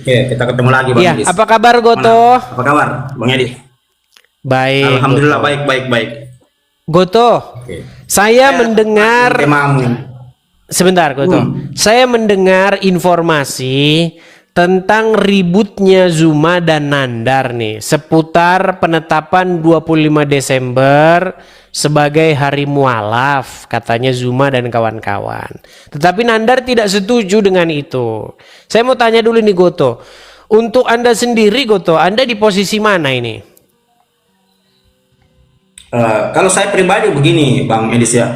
Oke, kita ketemu lagi Bang Iya, Edis. apa kabar Goto? Apa kabar Bang Edis? Baik. Alhamdulillah Goto. baik. Goto, Oke. saya mendengar Temamu. sebentar Goto. Saya mendengar informasi tentang ributnya Zuma dan Nandar nih seputar penetapan 25 Desember sebagai hari mualaf, katanya Zuma dan kawan-kawan. Tetapi Nandar tidak setuju dengan itu. Saya mau tanya dulu nih Goto. Untuk Anda sendiri Goto, Anda di posisi mana ini? Kalau saya pribadi begini Bang Edis ya,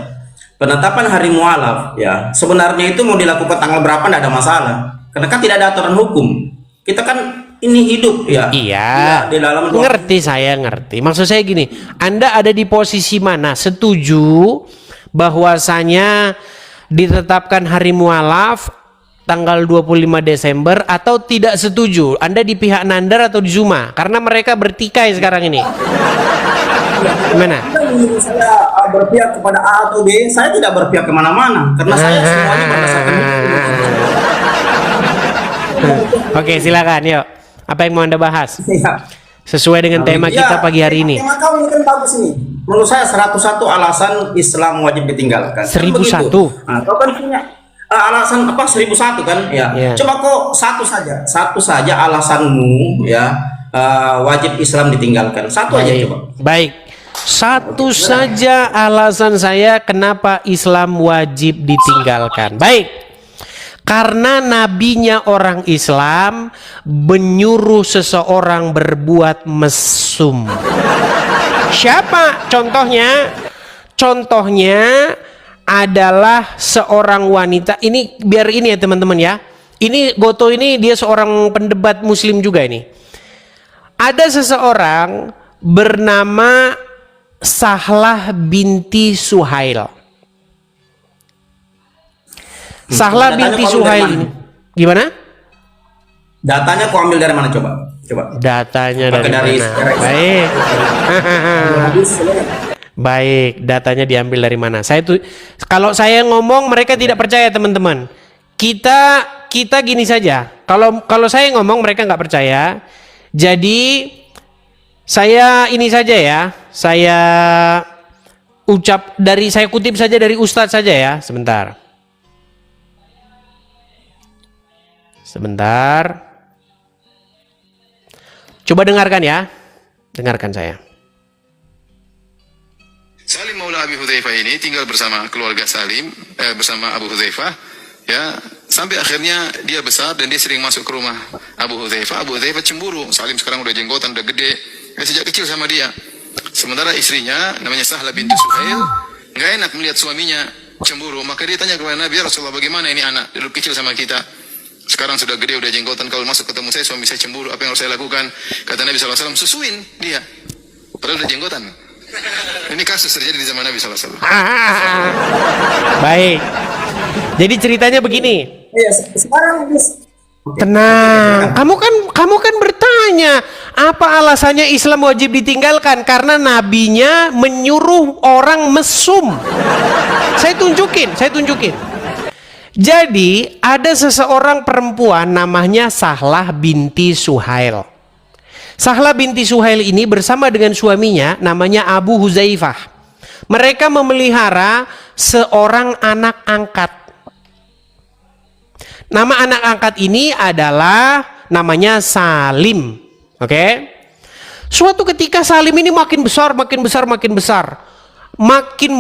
penetapan hari mualaf ya sebenarnya itu mau dilakukan tanggal berapa tidak ada masalah, karena kan tidak ada aturan hukum. Kita kan ini hidup ya. Iya, di dalam ngerti, saya ngerti. Maksud saya gini, Anda ada di posisi mana? Setuju bahwasanya ditetapkan hari mualaf tanggal 25 Desember atau tidak setuju? Anda di pihak Nandar atau di Zuma? Karena mereka bertikai sekarang ini. Gimana? Saya berpihak kepada A atau B, saya tidak berpihak kemana-mana karena saya semuanya berdasarkan hukum. Oke, silakan yuk. Apa yang mau Anda bahas? Ya. Sesuai dengan tema kita pagi hari ini. Tema kamu ini kan bagus nih. Menurut saya 101 alasan Islam wajib ditinggalkan. 1001. Nah, kau kan punya alasan apa 1001 kan? Ya. Ya. Coba kok satu saja alasanmu ya wajib Islam ditinggalkan. Satu aja coba. Baik. Satu saja alasan saya kenapa Islam wajib ditinggalkan. Baik. Karena nabinya orang Islam menyuruh seseorang berbuat mesum. Siapa contohnya? Contohnya adalah seorang wanita. Ini biar ini ya teman-teman ya. Ini Goto ini dia seorang pendebat muslim juga ini. Ada seseorang bernama Sahlah binti Suhail. Sahlah binti Suhail ini gimana? Datanya kau ambil dari mana coba? Datanya Pakai dari dari mana? Baik. Baik, datanya diambil dari mana? Kalau saya ngomong mereka tidak percaya teman-teman. Kita gini saja. Kalau saya ngomong mereka nggak percaya. Jadi saya ini saja ya. Saya kutip saja dari Ustadz saja ya. Sebentar. Coba dengarkan ya. Dengarkan saya. Salim Maula Abi Hudzaifah ini tinggal bersama keluarga Salim, bersama Abu Hudzaifah, ya, sampai akhirnya dia besar dan dia sering masuk ke rumah Abu Hudzaifah. Abu Hudzaifah cemburu. Salim sekarang udah jenggotan, udah gede, dia sejak kecil sama dia. Sementara istrinya namanya Sahlah binti Suhail nggak enak melihat suaminya cemburu, maka dia tanya kepada Nabi, "Ya Rasulullah, bagaimana ini anak dulu kecil sama kita? Sekarang sudah gede, udah jenggotan, kalau masuk ketemu saya, suami saya cemburu, apa yang harus saya lakukan?" Kata Nabi SAW, "Susuin dia, padahal udah jenggotan." Ini kasus terjadi di zaman Nabi SAW. Baik. Jadi ceritanya begini. Iya, sekarang Tenang. Kamu kan bertanya, apa alasannya Islam wajib ditinggalkan? Karena nabinya menyuruh orang mesum. Saya tunjukin. Jadi ada seseorang perempuan namanya Sahlah binti Suhail. Sahlah binti Suhail ini bersama dengan suaminya namanya Abu Hudzaifah. Mereka memelihara seorang anak angkat. Nama anak angkat ini adalah namanya Salim. Oke? Suatu ketika Salim ini makin besar. Makin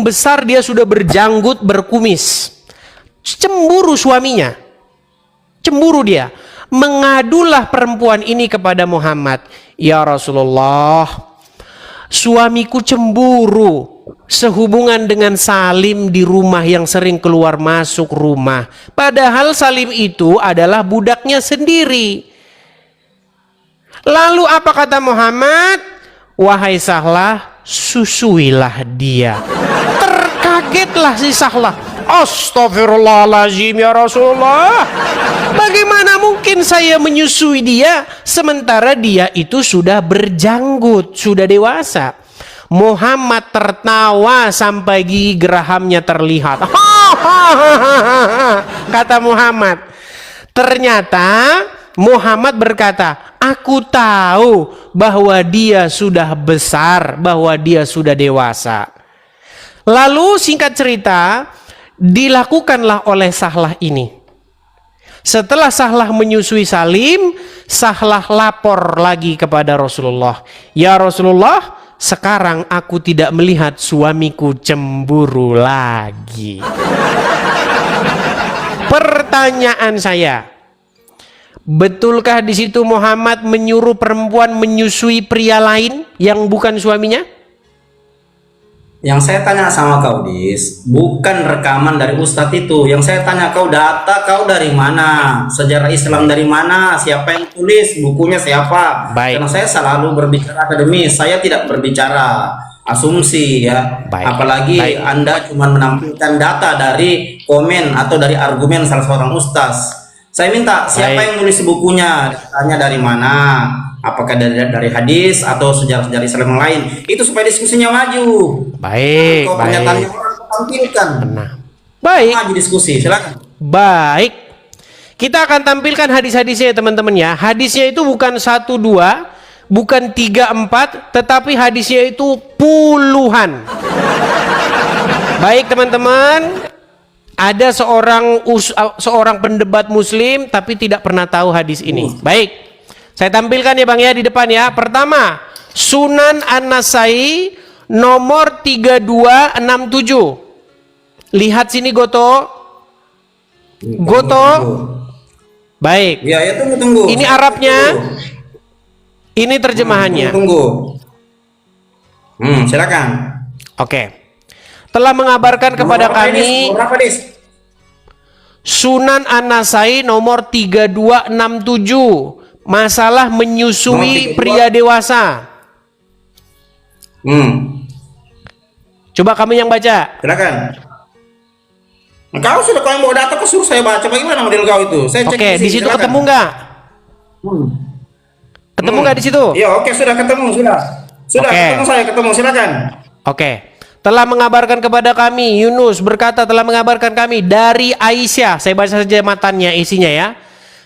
besar dia sudah berjanggut, berkumis. Cemburu suaminya. Cemburu dia. Mengadulah perempuan ini kepada Muhammad. "Ya Rasulullah, suamiku cemburu sehubungan dengan Salim di rumah yang sering keluar masuk rumah. Padahal Salim itu adalah budaknya sendiri." Lalu apa kata Muhammad? "Wahai Sahlah, susuilah dia." Terkagetlah si Sahlah. "Astaghfirullahaladzim ya Rasulullah, bagaimana mungkin saya menyusui dia sementara dia itu sudah berjanggut, sudah dewasa?" Muhammad tertawa sampai gigi gerahamnya terlihat. Kata Muhammad, ternyata Muhammad berkata, aku tahu bahwa dia sudah besar, bahwa dia sudah dewasa. Lalu singkat cerita, dilakukanlah oleh Sahlah ini. Setelah Sahlah menyusui Salim, Sahlah lapor lagi kepada Rasulullah. Ya Rasulullah, sekarang aku tidak melihat suamiku cemburu lagi. Pertanyaan saya, betulkah di situ Muhammad menyuruh perempuan menyusui pria lain yang bukan suaminya? Yang saya tanya sama kau, Dis, bukan rekaman dari Ustadz itu. Yang saya tanya kau, data kau dari mana? Sejarah Islam dari mana? Siapa yang tulis? Bukunya siapa? Baik. Karena saya selalu berbicara akademis. Saya tidak berbicara asumsi ya. Baik. Apalagi Baik. Anda cuma menampilkan data dari komen atau dari argumen salah seorang ustaz. Saya minta siapa Baik. yang nulis bukunya? Datanya dari mana? Apakah dari hadis atau sejarah-sejarah Islam yang lain? Itu supaya diskusinya maju. Baik, Kalau pernyataannya baik. orang tampilkan. Nah, baik. Maju diskusi, silakan. Baik. Kita akan tampilkan hadis-hadisnya ya teman-teman ya. Hadisnya itu bukan 1, 2, bukan 3, 4, tetapi hadisnya itu puluhan. Baik teman-teman, ada seorang pendebat muslim tapi tidak pernah tahu hadis ini. Baik. Saya tampilkan ya Bang ya di depan ya. Pertama, Sunan An-Nasai nomor 3267. Lihat sini Goto. Goto. Baik. Ya, ya tunggu. Ini Arabnya. Ini terjemahannya. Tunggu. Silakan. Oke. Telah mengabarkan kepada kami Berapa, Dis? Sunan An-Nasai nomor 3267. Masalah menyusui pria dewasa. Coba kami yang baca. Silakan. Kau sudah kau yang bawa data, kau suruh saya baca. Bagaimana model kau itu? Saya cek Oke, di situ silakan. ketemu nggak? Ketemu nggak di situ? Ya, oke, sudah ketemu, sudah. Sudah Oke. ketemu, saya ketemu, silakan. Oke. Telah mengabarkan kepada kami, Yunus berkata telah mengabarkan kami dari Aisyah. Saya baca saja matannya, isinya ya.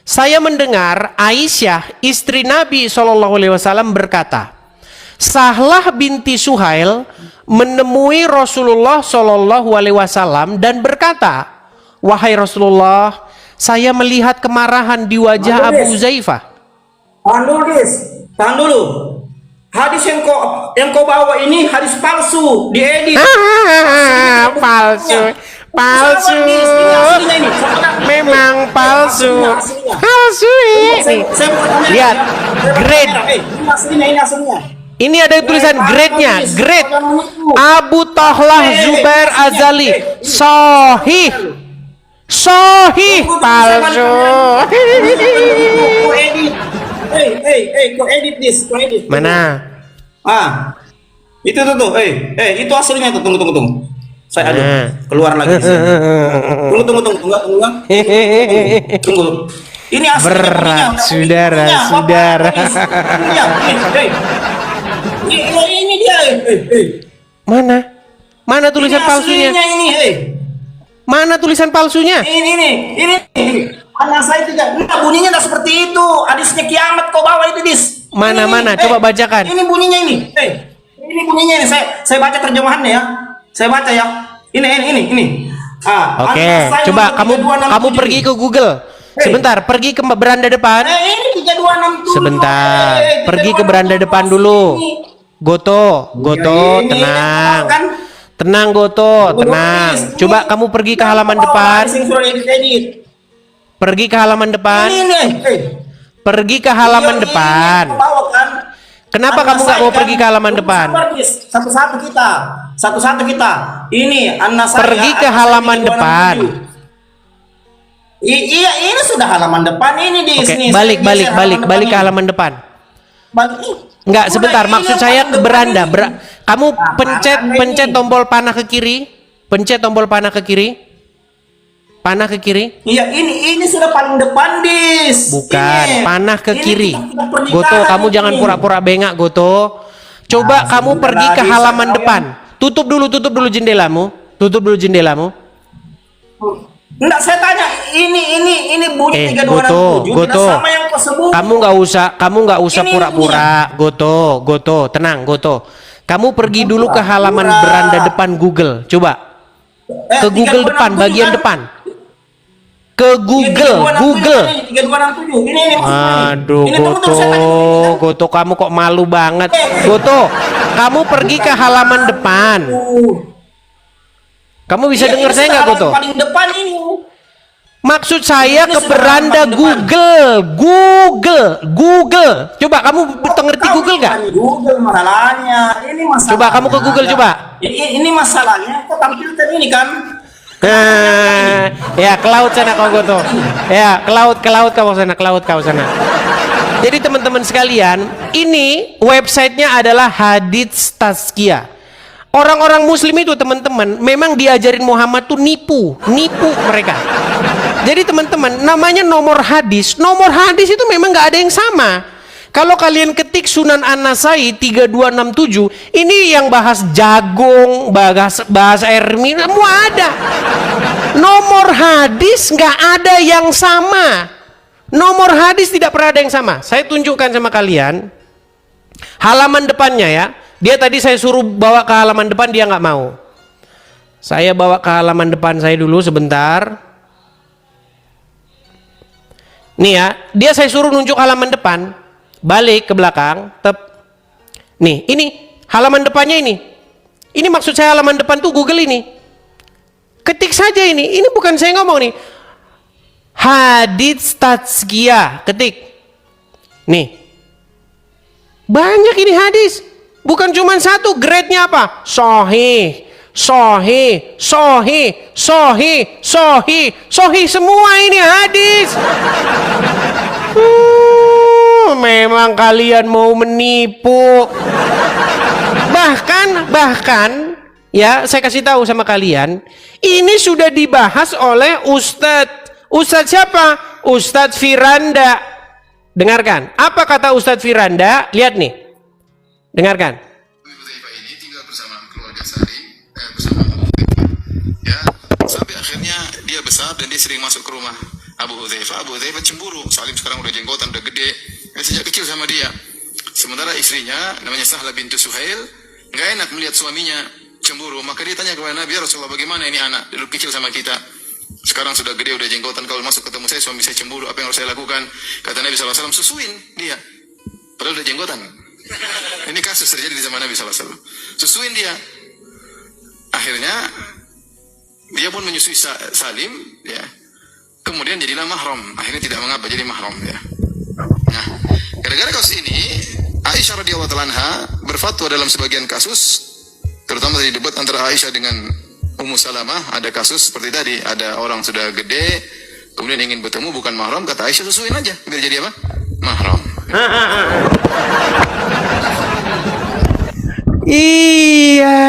Saya mendengar Aisyah, istri Nabi SAW berkata, Sahlah binti Suhail menemui Rasulullah SAW dan berkata, wahai Rasulullah, saya melihat kemarahan di wajah Abu Huzaifah. Tahan dulu. Hadis yang kau bawa ini hadis palsu, diedit. Palsu. Palsu. Memang palsu. Palsu ini. Lihat, grade. Ini aslinya. Ini ada tulisan grade-nya. Grade Abu Tahlah Zubair Azali. Sahih. Sahih. Palsu. Kau edit this, kau edit. Mana? Itu tuh. Itu aslinya tuh. Tunggu. Saya keluar lagi. Tunggu. Ini aslinya. Berat, saudara. Ini dia. Mana tulisan palsunya? Mana tulisan palsunya? Ini. Anak saya tidak. Bunyinya tidak seperti itu. Hadisnya kiamat kau bawa itu, Dis. Mana? Coba bacakan. Ini bunyinya ini. Ini bunyinya ini. Saya baca terjemahannya ya. Saya baca ya. Ini. Oke, coba kamu pergi ke Google. Sebentar, pergi ke beranda depan. Ini 326. Sebentar, pergi ke beranda depan dulu. Goto, tenang. Tenang Goto, tenang. Coba kamu pergi ke halaman depan. Pergi ke halaman depan. Pergi ke halaman depan. Kenapa kamu nggak mau pergi ke halaman depan? Satu-satu kita. Ini An-Nasai. Pergi ke halaman depan. Iya, ini sudah halaman depan ini di sini. Balik ke halaman depan. Enggak, sebentar. Maksud saya ke beranda. Kamu pencet tombol panah ke kiri. Pencet tombol panah ke kiri. Panah ke kiri. Iya, ini sudah paling depan, Dis. Bukan, panah ke kiri. Goto, kamu jangan pura-pura bengak, Goto. Coba kamu pergi ke halaman depan. Tutup dulu jendelamu. Enggak, saya tanya, ini bunyi 3267 tidak Goto, sama yang kau sebut. kamu nggak usah Ini pura-pura, Goto, tenang, Goto. Kamu pergi dulu ke halaman Pura-pura. beranda depan Google, coba. Ke Google depan, 3267 bagian kan? depan. Ke Google. 3267 ini maksudnya. Aduh, Ini tunggu, Goto, saya tanya. Goto, kamu kok malu banget. Goto, kamu pergi ke halaman depan. Kamu bisa Iya, dengar ini saya nggak, halaman Goto? paling depan ini. Maksud saya Ini ke sudah beranda halaman Google. Coba kamu ngerti Google nggak? Google masalahnya. Ini masalahnya. Coba kamu ke Google coba. Ini masalahnya. Kok tampilkan ini kan? Ya, ke laut sana kau Goto. Ya, ke laut kau sana. Jadi teman-teman sekalian, ini websitenya adalah Hadits Tazkiyah. Orang-orang muslim itu teman-teman memang diajarin Muhammad tuh nipu mereka. Jadi teman-teman, namanya nomor hadis itu memang nggak ada yang sama. Kalau kalian ketik Sunan An-Nasai 3267, ini yang bahas jagung, bahas air minum, semua ada. Nomor hadis nggak ada yang sama. Nomor hadis tidak pernah ada yang sama. Saya tunjukkan sama kalian halaman depannya ya. Dia tadi saya suruh bawa ke halaman depan, dia nggak mau. Saya bawa ke halaman depan saya dulu sebentar. Nih ya, dia saya suruh nunjuk halaman depan. Balik ke belakang, nih, ini halaman depannya ini. Ini maksud saya halaman depan tuh Google ini. Ketik saja ini bukan saya ngomong nih. Hadits Tazkiyah, ketik. Nih. Banyak ini hadis. Bukan cuma satu, grade-nya apa? Sahih semua ini hadis. Memang kalian mau menipu. Bahkan ya, saya kasih tahu sama kalian, ini sudah dibahas oleh Ustadz siapa? Ustadz Firanda. Dengarkan, apa kata Ustadz Firanda? Lihat nih. Dengarkan. Abu Hudzaifah ini tinggal bersama keluarga Salim, bersama Abu Hudzaifah. Ya, sampai akhirnya dia besar dan dia sering masuk ke rumah Abu Hudzaifah. Abu Hudzaifah cemburu. Salim sekarang udah jenggotan, udah gede. Sejak kecil sama dia. Sementara istrinya namanya Sahla bintu Suhail nggak enak melihat suaminya cemburu. Maka dia tanya kepada Nabi, ya Rasulullah, bagaimana ini anak dulu kecil sama kita, sekarang sudah gede, udah jenggotan, kalau masuk ketemu saya, suami saya cemburu, apa yang harus saya lakukan? Kata Nabi SAW, susuin dia, padahal udah jenggotan. Ini kasus terjadi di zaman Nabi SAW. Susuin dia. Akhirnya dia pun menyusui Salim, ya. Kemudian jadilah mahram. Akhirnya tidak mengapa jadi mahram, ya. Nah, gara-gara kasus ini, Aisyah radhiyallahu anha berfatwa dalam sebagian kasus, terutama dari debat antara Aisyah dengan Ummu Salamah. Ada kasus seperti tadi, ada orang sudah gede, kemudian ingin bertemu bukan mahram, kata Aisyah susuin aja, biar jadi apa? Mahram. Iya.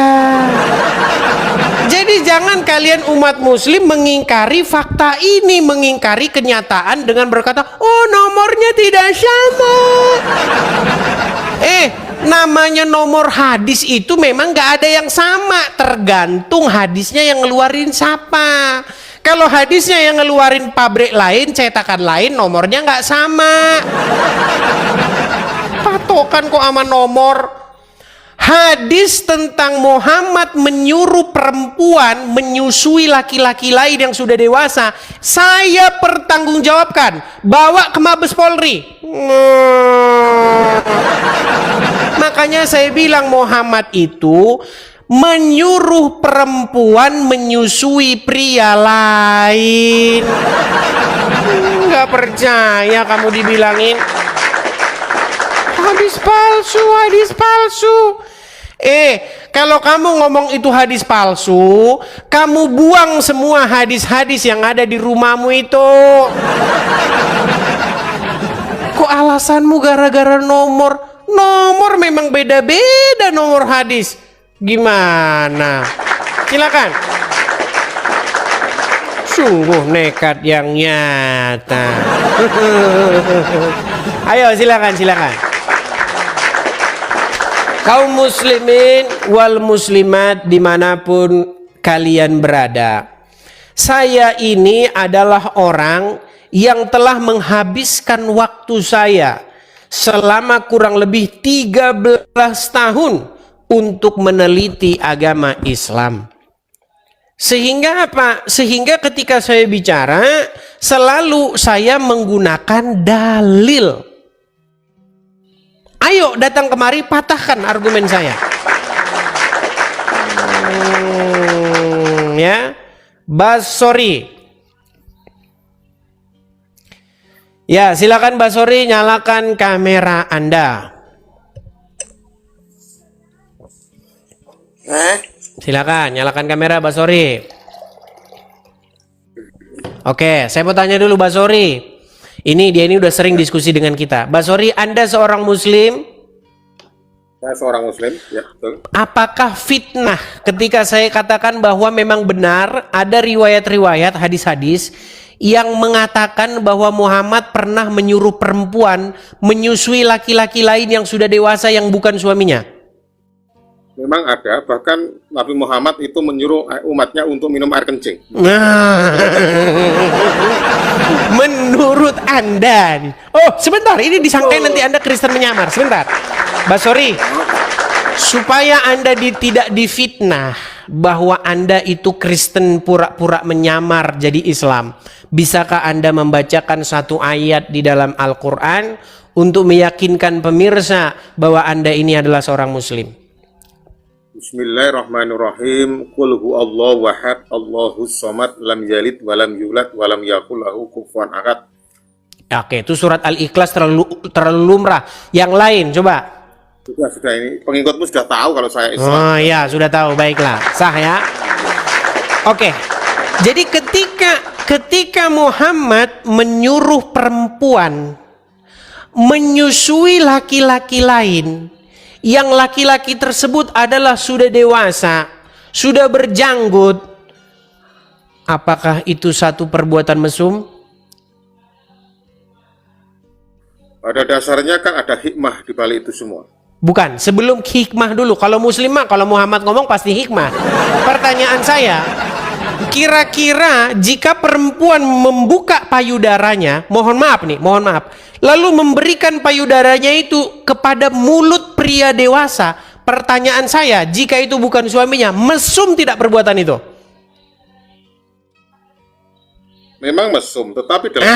Jadi jangan kalian umat muslim mengingkari fakta ini, mengingkari kenyataan dengan berkata, oh nomornya tidak sama. Namanya nomor hadis itu memang gak ada yang sama, tergantung hadisnya yang ngeluarin siapa. Kalau hadisnya yang ngeluarin pabrik lain, cetakan lain, nomornya gak sama. Patokan kok sama nomor. Hadis tentang Muhammad menyuruh perempuan menyusui laki-laki lain yang sudah dewasa, saya pertanggungjawabkan, bawa ke Mabes Polri. Makanya saya bilang Muhammad itu menyuruh perempuan menyusui pria lain. Nggak percaya kamu dibilangin hadis palsu. Kalau kamu ngomong itu hadis palsu, kamu buang semua hadis-hadis yang ada di rumahmu itu. Kok alasanmu gara-gara nomor? Nomor memang beda-beda nomor hadis. Gimana? Silakan. Sungguh nekat yang nyata. Ayo silakan. Kaum muslimin wal muslimat dimanapun kalian berada, Saya ini adalah orang yang telah menghabiskan waktu saya selama kurang lebih 13 tahun untuk meneliti agama Islam. Sehingga apa? Sehingga ketika saya bicara, selalu saya menggunakan dalil. Ayo datang kemari, patahkan argumen saya. Ya, Basori. Ya, silakan Basori, nyalakan kamera Anda. Silakan, nyalakan kamera Basori. Oke, saya mau tanya dulu Basori. Dia ini udah sering diskusi dengan kita. Basori, Anda seorang Muslim? Saya seorang Muslim, ya betul. Apakah fitnah ketika saya katakan bahwa memang benar ada riwayat-riwayat hadis-hadis yang mengatakan bahwa Muhammad pernah menyuruh perempuan menyusui laki-laki lain yang sudah dewasa yang bukan suaminya? Memang ada, bahkan Nabi Muhammad itu menyuruh umatnya untuk minum air kencing. Nah, menurut Anda nih. Oh, sebentar, ini disangkain nanti Anda Kristen menyamar. Sebentar. Basori, supaya Anda tidak difitnah bahwa Anda itu Kristen pura-pura menyamar jadi Islam, bisakah Anda membacakan satu ayat di dalam Al-Quran untuk meyakinkan pemirsa bahwa Anda ini adalah seorang Muslim? Bismillahirrahmanirrahim. Qul huwallahu ahad, Allahus samad, lam yalid walam yulad walam yakul lahu kufuwan ahad. Oke, itu surat Al-Ikhlas terlalu lumrah. Yang lain coba. Sudah ini pengikutmu sudah tahu kalau saya Islam. Oh iya, sudah tahu. Baiklah, sah ya. Oke. Jadi ketika Muhammad menyuruh perempuan menyusui laki-laki lain, yang laki-laki tersebut adalah sudah dewasa, sudah berjanggut, apakah itu satu perbuatan mesum? Pada dasarnya kan ada hikmah di balik itu semua. Bukan, sebelum hikmah dulu. Kalau muslim mah, kalau Muhammad ngomong pasti hikmah. Pertanyaan saya, kira-kira jika perempuan membuka payudaranya, mohon maaf, lalu memberikan payudaranya itu kepada mulut pria dewasa, pertanyaan saya, jika itu bukan suaminya, mesum tidak perbuatan itu? Memang mesum, tetapi dalam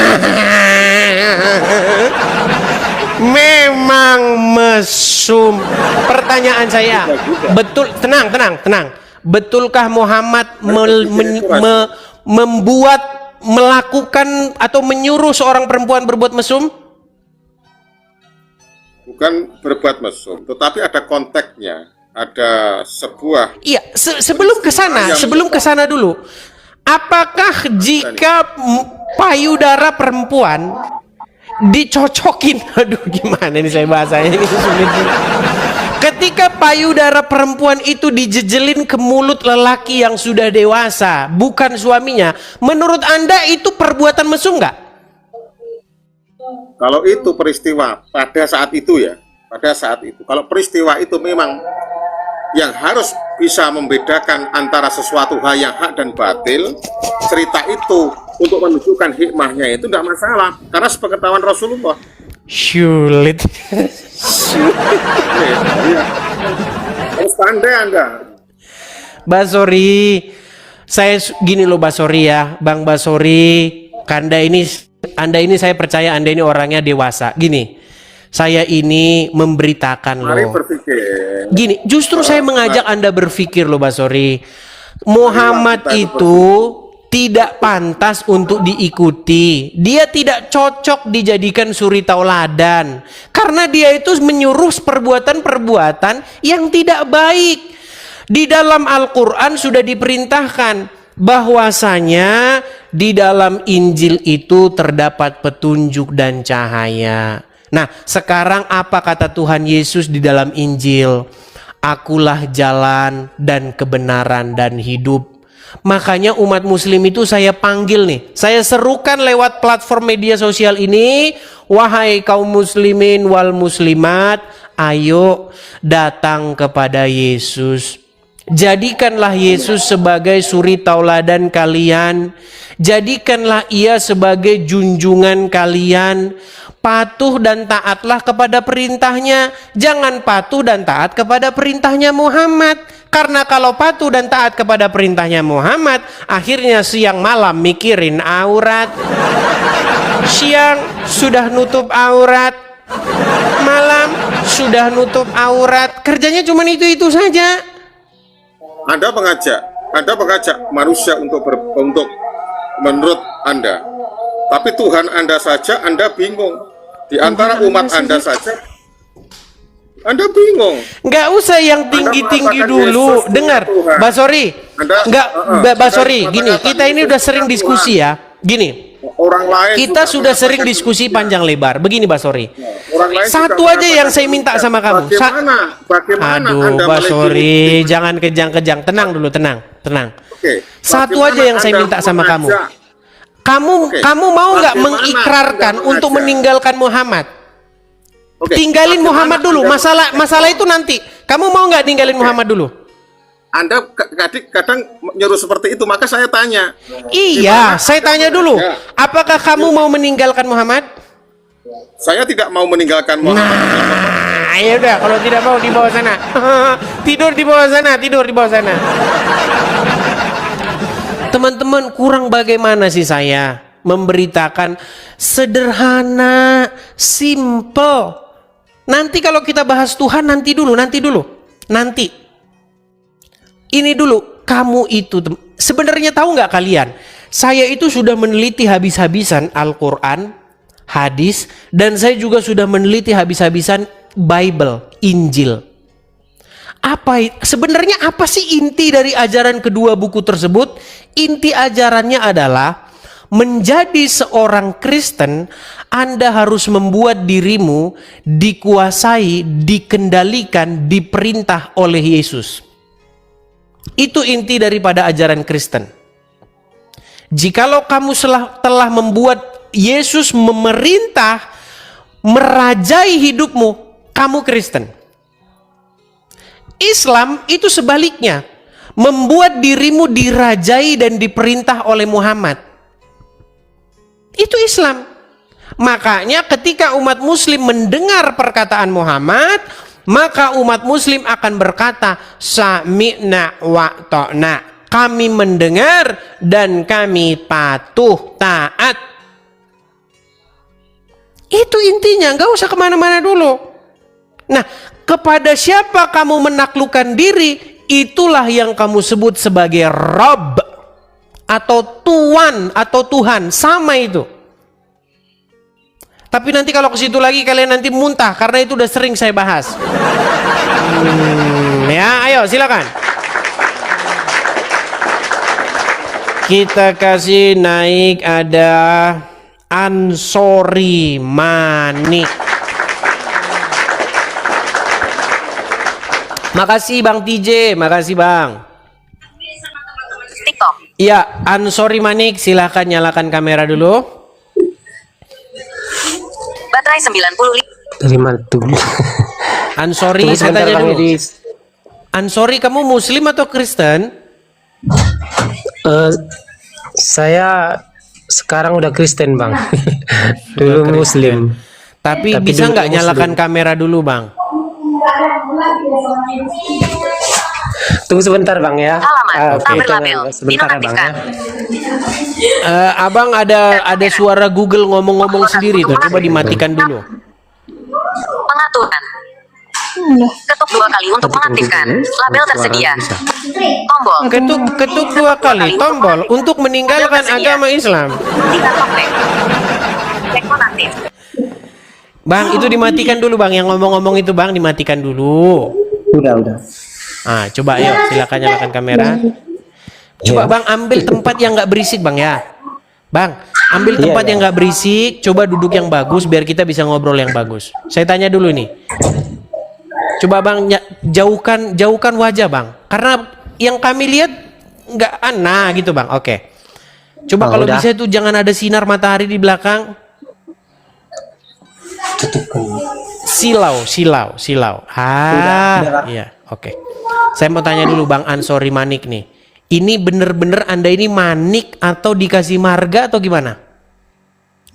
memang mesum. Pertanyaan saya, betul, tenang. Betulkah Muhammad melakukan atau menyuruh seorang perempuan berbuat mesum? bukan berbuat mesum, tetapi ada konteksnya, ada sebuah. Iya, sebelum ke sana dulu. Apakah jika payudara perempuan dicocokin, aduh gimana ini saya bahasanya ini sulit. Ketika payudara perempuan itu dijejelin ke mulut lelaki yang sudah dewasa, bukan suaminya, menurut Anda itu perbuatan mesum nggak? Kalau itu peristiwa pada saat itu ya, pada saat itu. Kalau peristiwa itu memang yang harus bisa membedakan antara sesuatu hal yang hak dan batil, cerita itu untuk menunjukkan hikmahnya itu tidak masalah, karena sepengetahuan Rasulullah. Sulit. Harus pandai Anda. Basori, saya gini loh Basori ya, Bang Basori, Anda ini saya percaya Anda ini orangnya dewasa. Gini, saya ini memberitakan Mari loh. berpikir. Gini, justru saya mengajak Anda berpikir loh Basori. Muhammad itu tidak pantas untuk diikuti. Dia tidak cocok dijadikan suri tauladan. Karena dia itu menyuruh perbuatan-perbuatan yang tidak baik. Di dalam Al-Quran sudah diperintahkan bahwasanya di dalam Injil itu terdapat petunjuk dan cahaya. Nah, sekarang apa kata Tuhan Yesus di dalam Injil? Akulah jalan dan kebenaran dan hidup. Makanya umat muslim itu saya panggil nih, saya serukan lewat platform media sosial ini, wahai kaum muslimin wal muslimat, ayo datang kepada Yesus. Jadikanlah Yesus sebagai suri tauladan kalian. Jadikanlah ia sebagai junjungan kalian. Patuh dan taatlah kepada perintahnya. Jangan patuh dan taat kepada perintahnya Muhammad. Karena kalau patuh dan taat kepada perintahnya Muhammad, akhirnya siang malam mikirin aurat. Siang sudah nutup aurat, malam sudah nutup aurat. Kerjanya cuma itu-itu saja. Anda mengajak manusia untuk menurut Anda, tapi Tuhan Anda saja Anda bingung. Di antara umat Anda saja Anda bingung. Nggak usah yang tinggi-tinggi dulu. Dengar, Basori. Basori, gini, kita ini udah sering diskusi ya. Gini, Orang lain kita juga sudah sering menyampaikan diskusi panjang lebar. Begini, Basori. Orang lain Satu juga aja yang saya minta sama kamu. Bagaimana Aduh, Anda Basori, jangan kejang-kejang. Tenang dulu, tenang. Oke. Satu aja yang saya minta sama kamu. Kamu mau nggak mengikrarkan untuk meninggalkan Muhammad? Tinggalin Muhammad dulu. Masalah itu nanti. Kamu mau nggak ninggalin Muhammad dulu? Anda kadang nyuruh seperti itu, maka saya tanya. Iya, saya tanya dulu. Apakah kamu mau meninggalkan Muhammad? Saya tidak mau meninggalkan Muhammad. Nah, ya udah, kalau tidak mau di bawah sana. Tidur di bawah sana, tidur di bawah sana. Teman-teman, kurang bagaimana sih saya memberitakan sederhana, simple. Nanti kalau kita bahas Tuhan nanti dulu. Ini dulu, kamu itu sebenarnya tahu nggak kalian? Saya itu sudah meneliti habis-habisan Al-Quran, hadis, dan saya juga sudah meneliti habis-habisan Bible, Injil. Sebenarnya apa sih inti dari ajaran kedua buku tersebut? Inti ajarannya adalah menjadi seorang Kristen, Anda harus membuat dirimu dikuasai, dikendalikan, diperintah oleh Yesus. Itu inti daripada ajaran Kristen. Jikalau kamu telah membuat Yesus memerintah, merajai hidupmu, kamu Kristen. Islam itu sebaliknya, membuat dirimu dirajai dan diperintah oleh Muhammad. Itu Islam. Makanya ketika umat muslim mendengar perkataan Muhammad, maka umat muslim akan berkata, sami'na wa ta'na. Kami mendengar dan kami patuh, taat. Itu intinya, nggak usah kemana-mana dulu. Nah, kepada siapa kamu menaklukkan diri, itulah yang kamu sebut sebagai Rabb atau Tuan atau Tuhan, sama itu. Tapi nanti kalau ke situ lagi kalian nanti muntah karena itu udah sering saya bahas. Ya, ayo silakan. Kita kasih naik ada Ansori Manik. Makasih Bang TJ, makasih Bang. TikTok. Iya, Ansori Manik, silahkan nyalakan kamera dulu. Baterai 95. Dari mana tuh? Ansori, saya tanya dulu. Ansori, kamu Muslim atau Kristen? Saya sekarang udah Kristen bang. Dulu Muslim. Tapi bisa dulu nggak Muslim. nyalakan kamera dulu Bang? Tunggu sebentar bang ya. Halaman, tak Oke, berlabel, sebentar ya bang ya. dinonaktifkan. Abang ada suara Google ngomong-ngomong sendiri tuh. Coba dimatikan dulu. Pengaturan. Ketuk 2 kali untuk mengaktifkan. Label tersedia. Tombol. Ketuk 2 kali tombol untuk meninggalkan agama Islam. Matikan talkback. Cek nonaktif. Bang, itu dimatikan dulu Bang. Yang ngomong-ngomong itu Bang, dimatikan dulu. Udah. Ah, coba ayo silakan nyalakan kamera. Coba Bang ambil tempat yang nggak berisik Bang ya. Bang, ambil tempat yang nggak berisik. Coba duduk yang bagus biar kita bisa ngobrol yang bagus. Saya tanya dulu nih. Coba Bang jauhkan wajah Bang. Karena yang kami lihat nggak aneh gitu Bang. Oke. Coba kalau udah. bisa tuh jangan ada sinar matahari di belakang. Silau. Udah. Iya, oke. Saya mau tanya dulu Bang Ansori Manik nih. Ini bener-bener Anda ini manik atau dikasih marga atau gimana?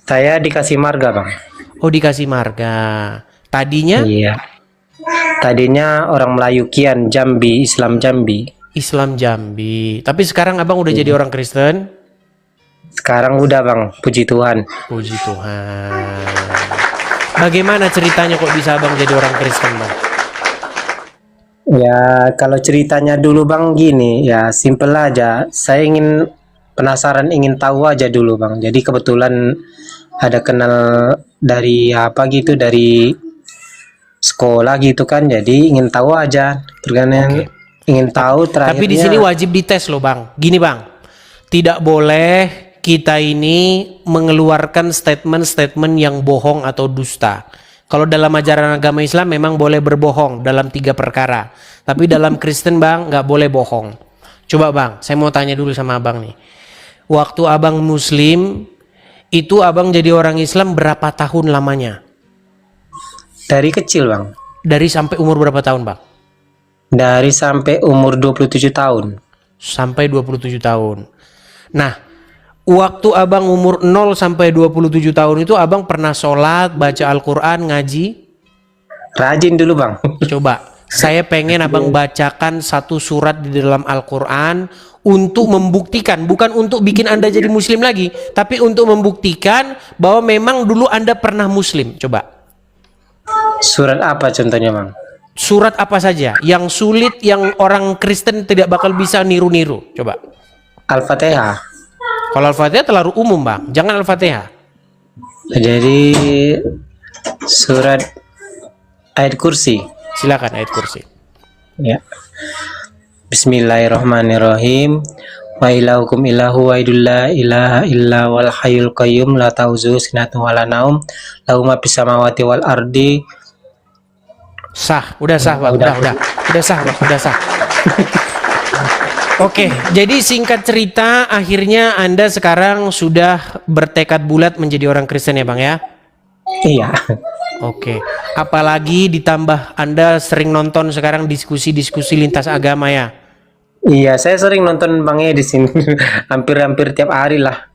Saya dikasih marga, Bang. Oh, dikasih marga. Tadinya Iya. Tadinya orang Melayu Kian, Jambi, Islam Jambi. Islam Jambi. Tapi sekarang Abang udah jadi orang Kristen? Sekarang udah, Bang. Puji Tuhan. Puji Tuhan. Bagaimana ceritanya kok bisa Abang jadi orang Kristen, Bang? Ya, kalau ceritanya dulu, Bang, gini. Ya, simple aja. Saya penasaran, ingin tahu aja dulu, Bang. Jadi kebetulan ada kenal dari apa gitu, dari sekolah gitu kan. Jadi ingin tahu aja. Tergantung ingin tahu terakhirnya. Tapi di sini wajib dites loh, Bang. Gini, Bang. Tidak boleh kita ini mengeluarkan statement-statement yang bohong atau dusta. Kalau dalam ajaran agama Islam memang boleh berbohong dalam 3 perkara. Tapi dalam Kristen, Bang, nggak boleh bohong. Coba, Bang, saya mau tanya dulu sama Abang nih. Waktu Abang Muslim, itu Abang jadi orang Islam berapa tahun lamanya? Dari kecil, Bang. Dari sampai umur berapa tahun, Bang? Dari sampai umur 27 tahun. Sampai 27 tahun. Nah, waktu Abang umur 0 sampai 27 tahun itu Abang pernah sholat, baca Al-Quran, ngaji? Rajin dulu, Bang. Coba, saya pengen Abang bacakan satu surat di dalam Al-Quran untuk membuktikan, bukan untuk bikin Anda jadi Muslim lagi, tapi untuk membuktikan bahwa memang dulu Anda pernah Muslim. Coba. Surat apa contohnya, Bang? Surat apa saja yang sulit, yang orang Kristen tidak bakal bisa niru-niru. Coba. Al-Fatihah. Kalau Al-Fatihah terlalu umum, Bang. Jangan Al-Fatihah. Jadi surat ayat kursi. Silakan ayat kursi. Ya. Bismillahirrahmanirrahim. Wa ilahukum ilahu wa idullah ilaha illa wal hayyul qayyum la ta'uzuhu sinatun wa la naum lahu ma fis samawati wal ardi. Sah, udah sah, Bang. Udah sah, Bang. Udah sah. Oke, jadi singkat cerita, akhirnya Anda sekarang sudah bertekad bulat menjadi orang Kristen ya, Bang ya? Iya. Oke, apalagi ditambah Anda sering nonton sekarang diskusi-diskusi lintas agama ya? Iya, saya sering nonton Bang E di sini. Hampir-hampir tiap hari lah.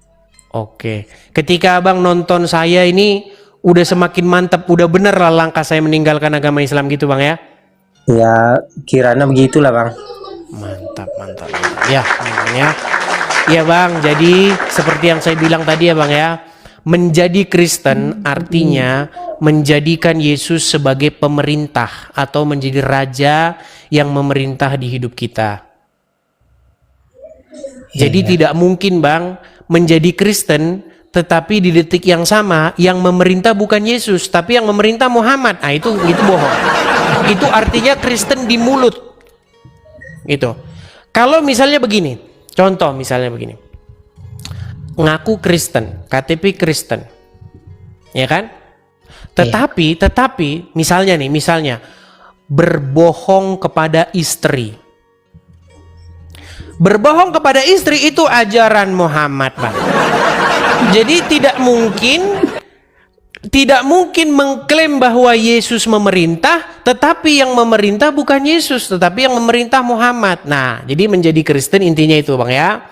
Oke, ketika Abang nonton saya ini udah semakin mantap, udah bener lah langkah saya meninggalkan agama Islam gitu, Bang ya? Ya, kiranya begitulah, Bang. Mantap. Ya, ya. Ya, Bang, jadi seperti yang saya bilang tadi ya, Bang ya, menjadi Kristen artinya menjadikan Yesus sebagai pemerintah atau menjadi raja yang memerintah di hidup kita. Jadi tidak mungkin, Bang, menjadi Kristen tetapi di detik yang sama yang memerintah bukan Yesus tapi yang memerintah Muhammad. Nah, itu bohong. Itu artinya Kristen di mulut. Gitu. Kalau misalnya begini, contoh misalnya begini. Ngaku Kristen, KTP Kristen. Ya kan? Tetapi misalnya berbohong kepada istri. Berbohong kepada istri itu ajaran Muhammad, Bang. Jadi tidak mungkin mengklaim bahwa Yesus memerintah, tetapi yang memerintah bukan Yesus, tetapi yang memerintah Muhammad. Nah, jadi menjadi Kristen intinya itu, Bang ya.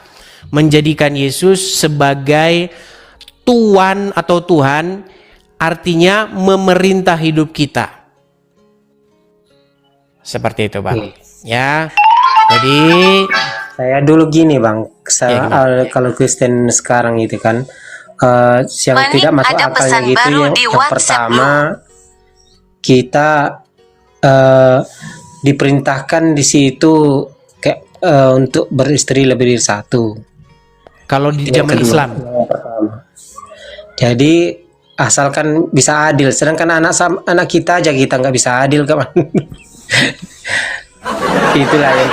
Menjadikan Yesus sebagai Tuan atau Tuhan, artinya memerintah hidup kita. Seperti itu, Bang. Ya. Jadi saya dulu gini, Bang. Kalau Kristen sekarang itu kan yang Manik, tidak masuk ada akalnya pesan gitu baru yang di WhatsApp pertama kita diperintahkan di situ kayak untuk beristri lebih dari satu. kalau di zaman Islam. Jadi asalkan bisa adil, sedangkan anak kita aja kita nggak bisa adil, kawan. Itulah yang.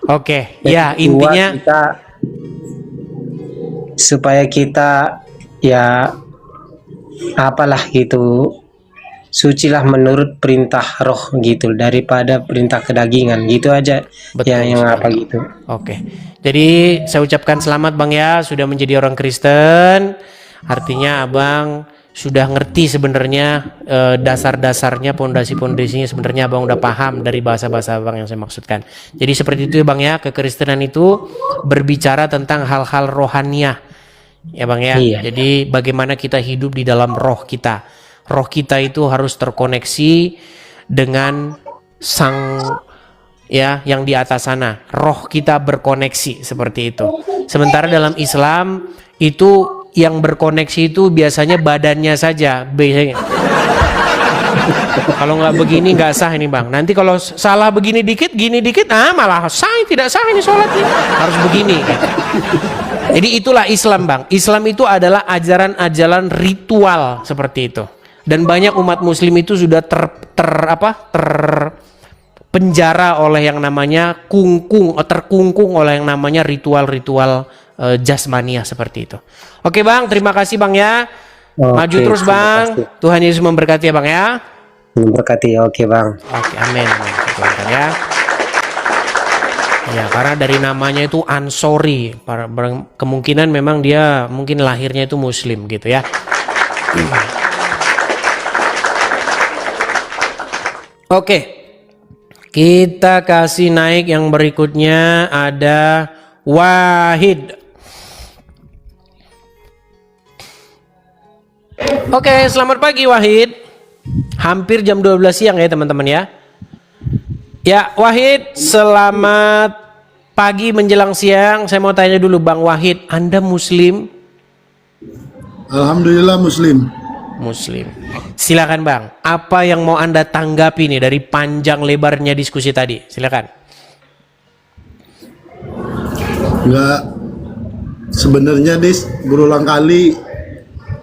Oke, ya intinya kita supaya kita ya apalah gitu sucilah menurut perintah roh gitu daripada perintah kedagingan gitu aja. Betul, yang apa gitu. Oke. Jadi saya ucapkan selamat, Bang ya, sudah menjadi orang Kristen. Artinya Abang sudah ngerti sebenarnya dasar-dasarnya, pondasi-pondasinya sebenarnya abang udah paham dari bahasa-bahasa abang yang saya maksudkan. Jadi seperti itu ya bang ya, kekristenan itu berbicara tentang hal-hal rohaniah ya bang ya. Iya. Jadi bagaimana kita hidup di dalam roh kita. Roh kita itu harus terkoneksi dengan sang ya yang di atas sana. Roh kita berkoneksi seperti itu. Sementara dalam Islam itu yang berkoneksi itu biasanya badannya saja biasanya. Kalau nggak begini nggak sah ini bang. Nanti kalau salah begini dikit, gini dikit, malah sah, tidak sah ini sholatnya. Harus begini. Jadi itulah Islam bang. Islam itu adalah ajaran-ajaran ritual seperti itu. Dan banyak umat Muslim itu sudah terpenjara oleh yang namanya terkungkung oleh yang namanya ritual-ritual jasmania seperti itu. Oke bang, terima kasih bang ya. Maju terus bang. Tuhan Yesus memberkati ya bang ya. Memberkati, oke bang. Oke, amin. Tuhan ya. Ya, karena dari namanya itu Ansori, kemungkinan memang dia mungkin lahirnya itu Muslim gitu ya. Oke, kita kasih naik yang berikutnya ada Wahid. Oke, selamat pagi Wahid. Hampir jam 12 siang ya teman-teman ya. Ya Wahid, selamat pagi menjelang siang. Saya mau tanya dulu Bang Wahid, Anda Muslim? Alhamdulillah Muslim. Muslim. Silakan Bang, apa yang mau Anda tanggapi nih dari panjang lebarnya diskusi tadi? Silakan. Enggak, sebenarnya Dis berulang kali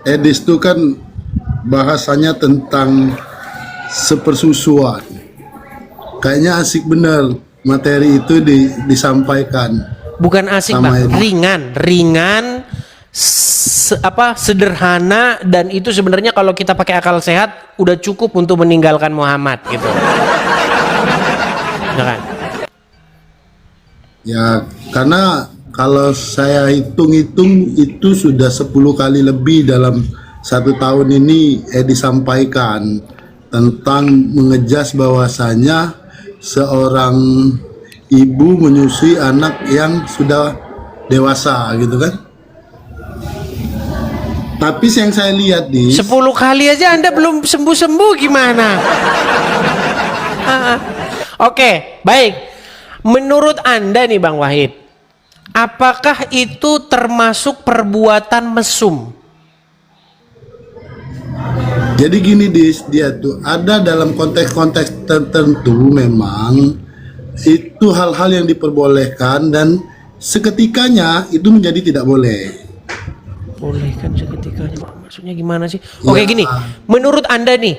Edis itu kan bahasanya tentang sepersusuan. Kayaknya asik bener materi itu disampaikan. Bukan asik Bang, ringan, sederhana, dan itu sebenarnya kalau kita pakai akal sehat udah cukup untuk meninggalkan Muhammad gitu. Ya kan? Ya, karena kalau saya hitung-hitung itu sudah 10 kali lebih dalam 1 tahun ini disampaikan tentang mengejas bahwasanya seorang ibu menyusui anak yang sudah dewasa gitu kan. Tapi yang saya lihat di 10 kali aja Anda belum sembuh-sembuh gimana? Oke, baik. Menurut Anda nih Bang Wahid, apakah itu termasuk perbuatan mesum? Jadi gini dia tuh ada dalam konteks-konteks tertentu memang itu hal-hal yang diperbolehkan dan seketikanya itu menjadi tidak boleh. Boleh kan seketikanya, maksudnya gimana sih? Oke gini, menurut Anda nih,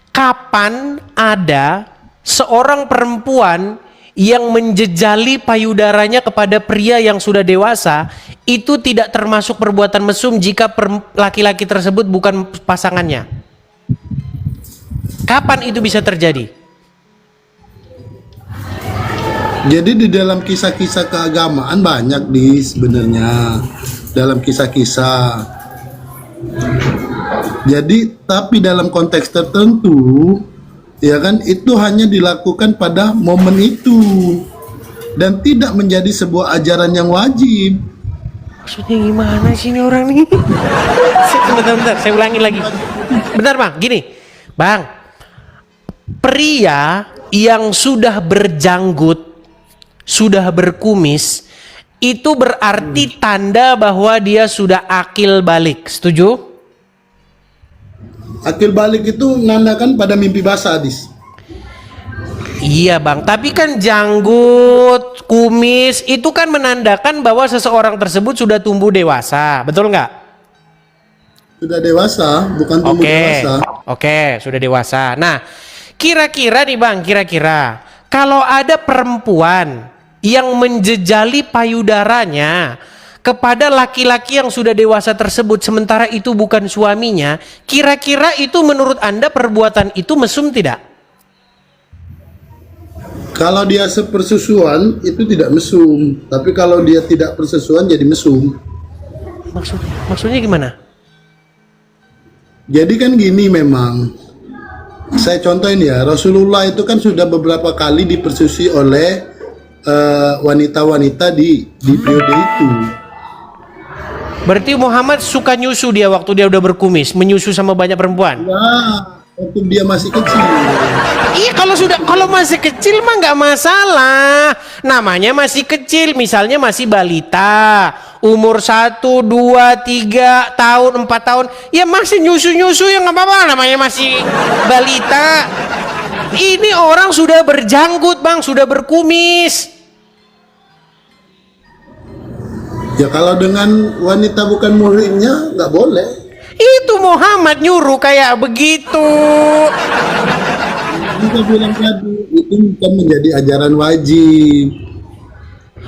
kapan ada seorang perempuan yang menjejali payudaranya kepada pria yang sudah dewasa itu tidak termasuk perbuatan mesum jika laki-laki tersebut bukan pasangannya? Kapan itu bisa terjadi? Jadi di dalam kisah-kisah keagamaan banyak sebenarnya dalam kisah-kisah. Jadi tapi dalam konteks tertentu ya kan itu hanya dilakukan pada momen itu dan tidak menjadi sebuah ajaran yang wajib. Maksudnya gimana sih ini orang nih? Bentar, saya ulangi lagi. Bentar Bang, gini Bang, pria yang sudah berjanggut, sudah berkumis, itu berarti tanda bahwa dia sudah akil balik. Setuju? Akil balik itu menandakan pada mimpi basah, Adis. Iya Bang, tapi kan janggut, kumis itu kan menandakan bahwa seseorang tersebut sudah tumbuh dewasa, betul nggak? Sudah dewasa, bukan tumbuh dewasa. Oke, sudah dewasa. Nah, kira-kira nih Bang, kira-kira kalau ada perempuan yang menjejali payudaranya kepada laki-laki yang sudah dewasa tersebut sementara itu bukan suaminya, kira-kira itu menurut Anda perbuatan itu mesum tidak? Kalau dia sepersusuan itu tidak mesum, tapi kalau dia tidak persusuan jadi mesum. Maksudnya gimana? Jadi kan gini memang, saya contohin ya, Rasulullah itu kan sudah beberapa kali dipersusui oleh wanita-wanita di periode itu. Berarti Muhammad suka nyusu dia waktu dia udah berkumis, menyusu sama banyak perempuan. Nah, waktu dia masih kecil. Iya, kalau masih kecil mah nggak masalah. Namanya masih kecil, misalnya masih balita, umur 1, 2, 3 tahun, 4 tahun, ya masih nyusu-nyusu ya nggak apa-apa, namanya masih balita. Ini orang sudah berjanggut bang, sudah berkumis. Ya kalau dengan wanita bukan muhrimnya nggak boleh. Itu Muhammad nyuruh kayak begitu. Kita bilang tadi itu bukan menjadi ajaran wajib.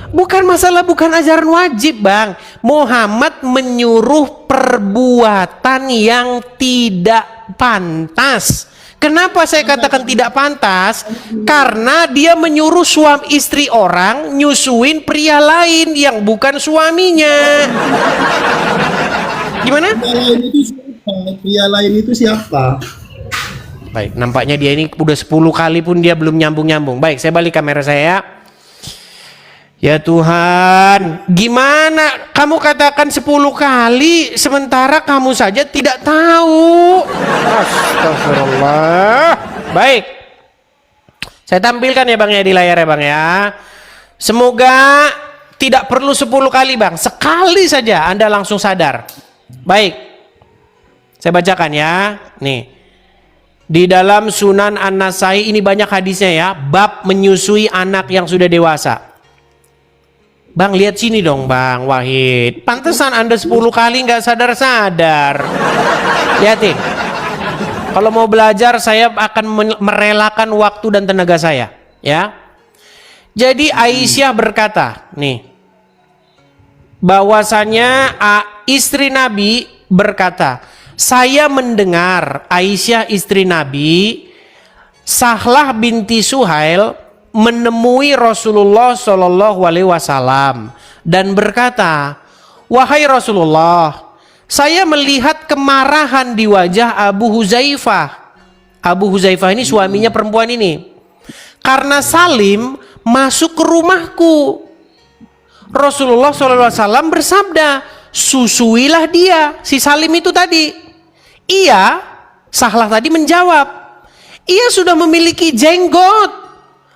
Bukan masalah bukan ajaran wajib bang. Muhammad menyuruh perbuatan yang tidak pantas. Kenapa saya katakan tidak pantas? Karena dia menyuruh suami istri orang nyusuin pria lain yang bukan suaminya. Gimana? Pria lain itu siapa? Baik, nampaknya dia ini udah 10 kali pun dia belum nyambung-nyambung. Baik, saya balik kamera saya. Ya Tuhan, gimana kamu katakan 10 kali sementara kamu saja tidak tahu? Astagfirullah. Baik, saya tampilkan ya bang ya di layar ya bang ya. Semoga tidak perlu 10 kali bang, sekali saja Anda langsung sadar. Baik, saya bacakan ya. Nih, di dalam Sunan An-Nasai ini banyak hadisnya ya, bab menyusui anak yang sudah dewasa. Bang, lihat sini dong Bang Wahid. Pantesan Anda 10 kali nggak sadar-sadar. Lihatin. Kalau mau belajar, saya akan merelakan waktu dan tenaga saya. Ya. Jadi Aisyah berkata, nih, bahwasanya istri Nabi berkata, saya mendengar Aisyah istri Nabi, Sahlah binti Suhail, menemui Rasulullah Shallallahu Alaihi Wasallam dan berkata, wahai Rasulullah, saya melihat kemarahan di wajah Abu Huzaifah. Abu Huzaifah ini suaminya perempuan ini, karena Salim masuk ke rumahku. Rasulullah Shallallahu Alaihi Wasallam bersabda, susuilah dia, si Salim itu tadi. Ia, Sahlah tadi menjawab, ia sudah memiliki jenggot.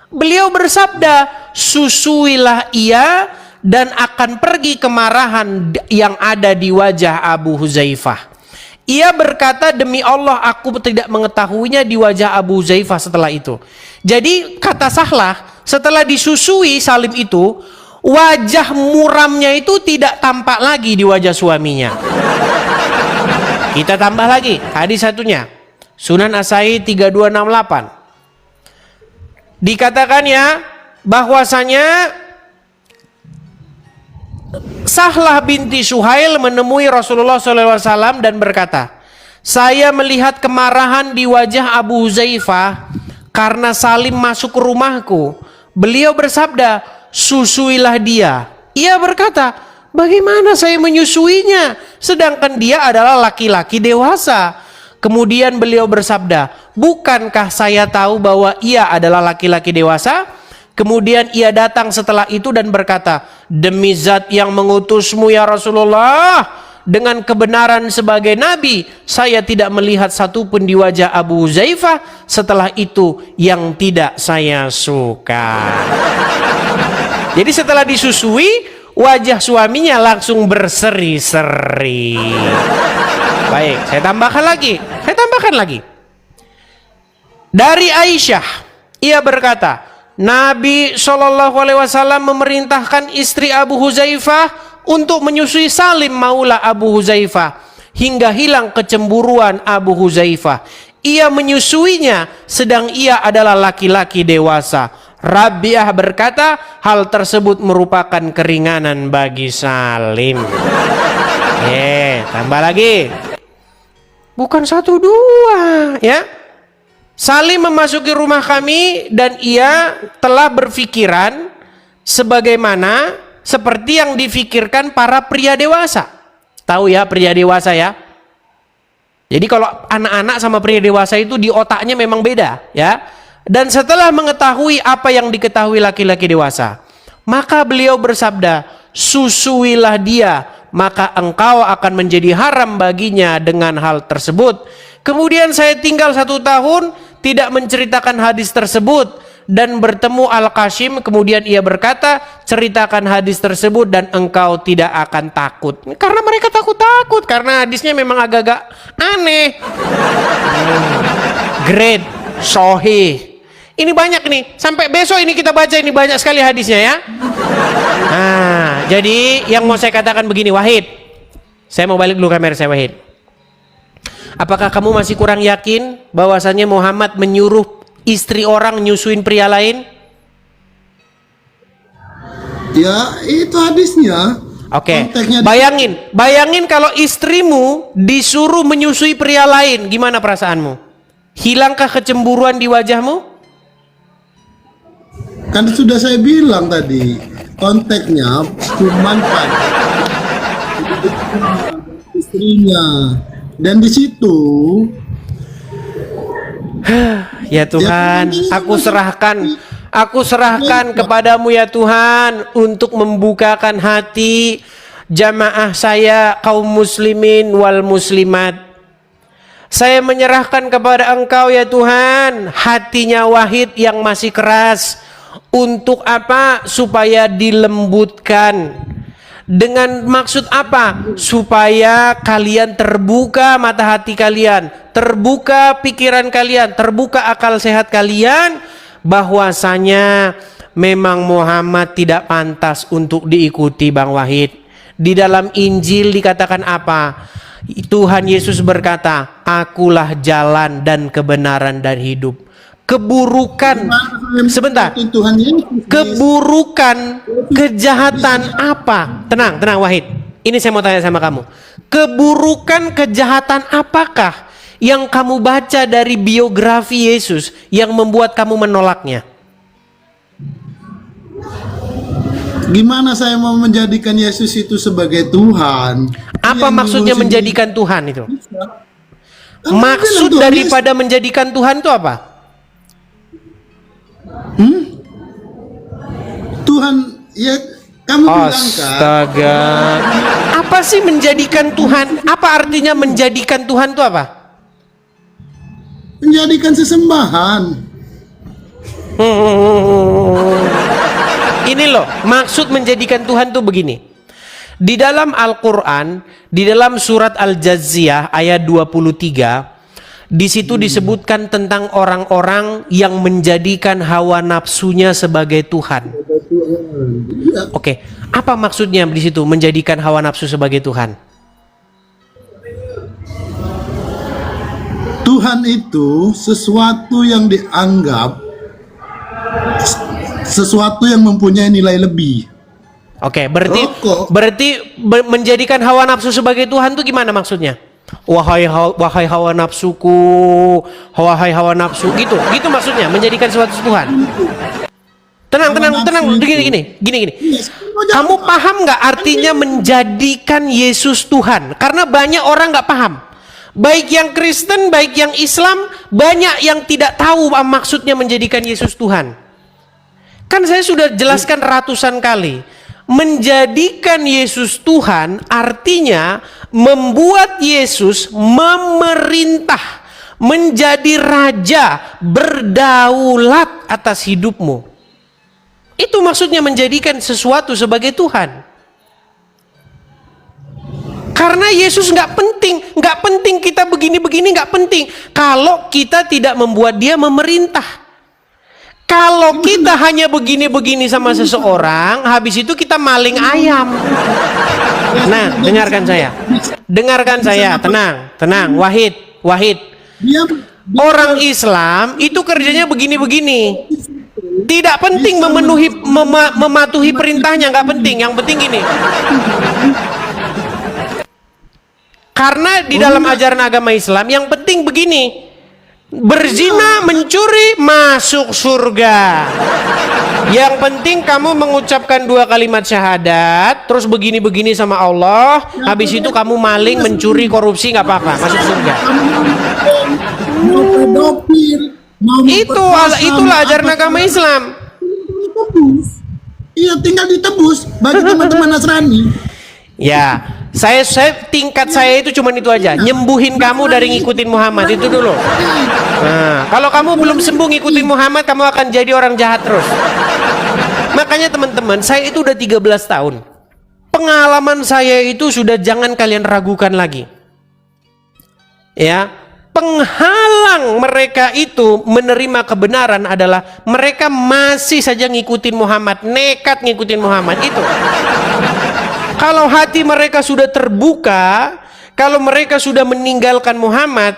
Beliau bersabda, susuilah ia dan akan pergi kemarahan yang ada di wajah Abu Huzaifah. Ia berkata, demi Allah aku tidak mengetahuinya di wajah Abu Huzaifah setelah itu. Jadi kata Sahlah, setelah disusui Salim itu, wajah muramnya itu tidak tampak lagi di wajah suaminya. Kita tambah lagi hadis satunya, Sunan Asai 3268. Dikatakan ya bahwasanya Sahlah binti Suhail menemui Rasulullah SAW dan berkata, saya melihat kemarahan di wajah Abu Huzaifah karena Salim masuk ke rumahku. Beliau bersabda, susuilah dia. Ia berkata, bagaimana saya menyusuinya sedangkan dia adalah laki-laki dewasa? Kemudian beliau bersabda, bukankah saya tahu bahwa ia adalah laki-laki dewasa? Kemudian ia datang setelah itu dan berkata, demi zat yang mengutusmu ya Rasulullah, dengan kebenaran sebagai nabi, saya tidak melihat satupun di wajah Abu Huzaifah setelah itu yang tidak saya suka. Jadi setelah disusui, wajah suaminya langsung berseri-seri. Baik, saya tambahkan lagi. Dari Aisyah, ia berkata, Nabi Shallallahu Alaihi Wasallam memerintahkan istri Abu Huzaifah untuk menyusui Salim maula Abu Huzaifah hingga hilang kecemburuan Abu Huzaifah. Ia menyusuinya sedang ia adalah laki-laki dewasa. Rabi'ah berkata, hal tersebut merupakan keringanan bagi Salim. Tambah lagi. Bukan 1, 2 ya. Salim memasuki rumah kami dan ia telah berfikiran sebagaimana seperti yang difikirkan para pria dewasa. Tahu ya pria dewasa ya? Jadi kalau anak-anak sama pria dewasa itu di otaknya memang beda, ya. Dan setelah mengetahui apa yang diketahui laki-laki dewasa, maka beliau bersabda, susuilah dia, maka engkau akan menjadi haram baginya dengan hal tersebut. Kemudian saya tinggal 1 tahun tidak menceritakan hadis tersebut, dan bertemu Al-Qasim, kemudian ia berkata, ceritakan hadis tersebut dan engkau tidak akan takut. Karena mereka takut-takut, karena hadisnya memang agak-agak aneh. Great, sahih. Ini banyak nih, sampai besok ini kita baca, ini banyak sekali hadisnya ya. Nah, jadi yang mau saya katakan begini, Wahid. Saya mau balik dulu kamera saya, Wahid. Apakah kamu masih kurang yakin bahwasannya Muhammad menyuruh istri orang nyusuin pria lain? Ya, itu hadisnya. Oke. Konteksnya Bayangin kalau istrimu disuruh menyusui pria lain, gimana perasaanmu? Hilangkah kecemburuan di wajahmu? Kan sudah saya bilang tadi, konteksnya cuma pada istrinya. Dan di situ ya Tuhan, aku serahkan kepadamu ya Tuhan untuk membukakan hati jamaah saya kaum muslimin wal muslimat. Saya menyerahkan kepada Engkau ya Tuhan hatinya Wahid yang masih keras. Untuk apa? Supaya dilembutkan. Dengan maksud apa? Supaya kalian terbuka mata hati kalian, terbuka pikiran kalian, terbuka akal sehat kalian, bahwasanya memang Muhammad tidak pantas untuk diikuti, Bang Wahid. Di dalam Injil dikatakan apa? Tuhan Yesus berkata, akulah jalan dan kebenaran dan hidup. Keburukan, sebentar, keburukan, kejahatan apa? Tenang Wahid, ini saya mau tanya sama kamu. Keburukan, kejahatan apakah yang kamu baca dari biografi Yesus yang membuat kamu menolaknya? gimana saya mau menjadikan Yesus itu sebagai Tuhan? Apa maksudnya menjadikan Tuhan itu? Maksud daripada menjadikan Tuhan itu apa? Tuhan, ya kamu bilang kan. Astaga. Apa sih menjadikan Tuhan? Apa artinya menjadikan Tuhan itu apa? Menjadikan sesembahan. Ini loh, maksud menjadikan Tuhan tuh begini. Di dalam Al-Quran, di dalam surat Al-Jazziyah ayat 23, di situ disebutkan tentang orang-orang yang menjadikan hawa nafsunya sebagai Tuhan. Oke, apa maksudnya di situ menjadikan hawa nafsu sebagai Tuhan? Tuhan itu sesuatu yang dianggap sesuatu yang mempunyai nilai lebih. Oke, berarti menjadikan hawa nafsu sebagai Tuhan itu gimana maksudnya? Wahai hawa nafsuku, wahai hawa nafsu, gitu maksudnya menjadikan sesuatu Tuhan. Tenang, gini. Kamu paham nggak artinya menjadikan Yesus Tuhan? Karena banyak orang nggak paham. Baik yang Kristen, baik yang Islam, banyak yang tidak tahu maksudnya menjadikan Yesus Tuhan. Kan saya sudah jelaskan ratusan kali. Menjadikan Yesus Tuhan artinya membuat Yesus memerintah, menjadi raja, berdaulat atas hidupmu. Itu maksudnya menjadikan sesuatu sebagai Tuhan. Karena Yesus nggak penting kita begini-begini, nggak penting kalau kita tidak membuat dia memerintah. Kalau kita hanya begini-begini sama seseorang, habis itu kita maling ayam. Nah, dengarkan saya, tenang, Wahid. Orang Islam itu kerjanya begini-begini. Tidak penting mematuhi perintahnya, nggak penting. Yang penting gini. Karena di dalam ajaran agama Islam yang penting begini. Berzina, mencuri, masuk surga. Yang penting kamu mengucapkan 2 kalimat syahadat, terus begini-begini sama Allah, habis itu kamu maling, mencuri, korupsi, nggak apa-apa, masuk surga. Mau pedofil, mau Itulah ajaran agama Islam. iya, tinggal ditebus bagi teman-teman Nasrani. Ya, saya tingkat saya itu cuman itu aja, nyembuhin kamu dari ngikutin Muhammad itu dulu. Nah, kalau kamu belum sembuh ngikutin Muhammad, kamu akan jadi orang jahat terus. Makanya teman-teman, saya itu udah 13 tahun. Pengalaman saya itu sudah jangan kalian ragukan lagi. Ya, penghalang mereka itu menerima kebenaran adalah mereka masih saja ngikutin Muhammad, nekat ngikutin Muhammad itu. Kalau hati mereka sudah terbuka, kalau mereka sudah meninggalkan Muhammad,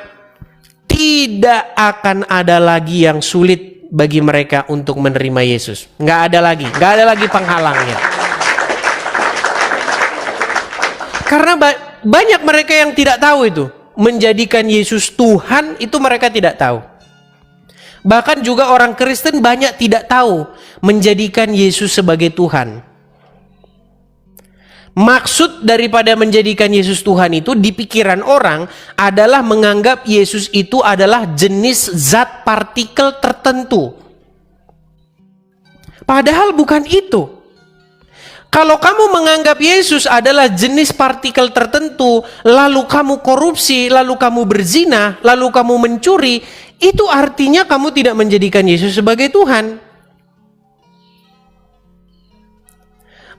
tidak akan ada lagi yang sulit bagi mereka untuk menerima Yesus. Nggak ada lagi penghalangnya. Karena banyak mereka yang tidak tahu itu. Menjadikan Yesus Tuhan itu mereka tidak tahu. Bahkan juga orang Kristen banyak tidak tahu menjadikan Yesus sebagai Tuhan. Maksud daripada menjadikan Yesus Tuhan itu di pikiran orang adalah menganggap Yesus itu adalah jenis zat partikel tertentu. Padahal bukan itu. Kalau kamu menganggap Yesus adalah jenis partikel tertentu, lalu kamu korupsi, lalu kamu berzina, lalu kamu mencuri, itu artinya kamu tidak menjadikan Yesus sebagai Tuhan.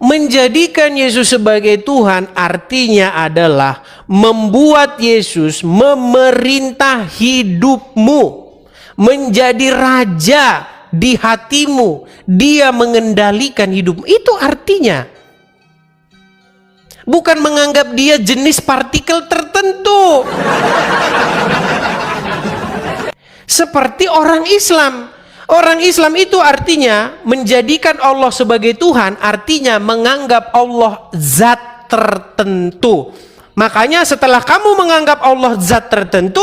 Menjadikan Yesus sebagai Tuhan artinya adalah membuat Yesus memerintah hidupmu, menjadi raja di hatimu, dia mengendalikan hidupmu. Itu artinya. Bukan menganggap dia jenis partikel tertentu. Seperti orang Islam. Orang Islam itu artinya menjadikan Allah sebagai Tuhan, artinya menganggap Allah zat tertentu. Makanya setelah kamu menganggap Allah zat tertentu,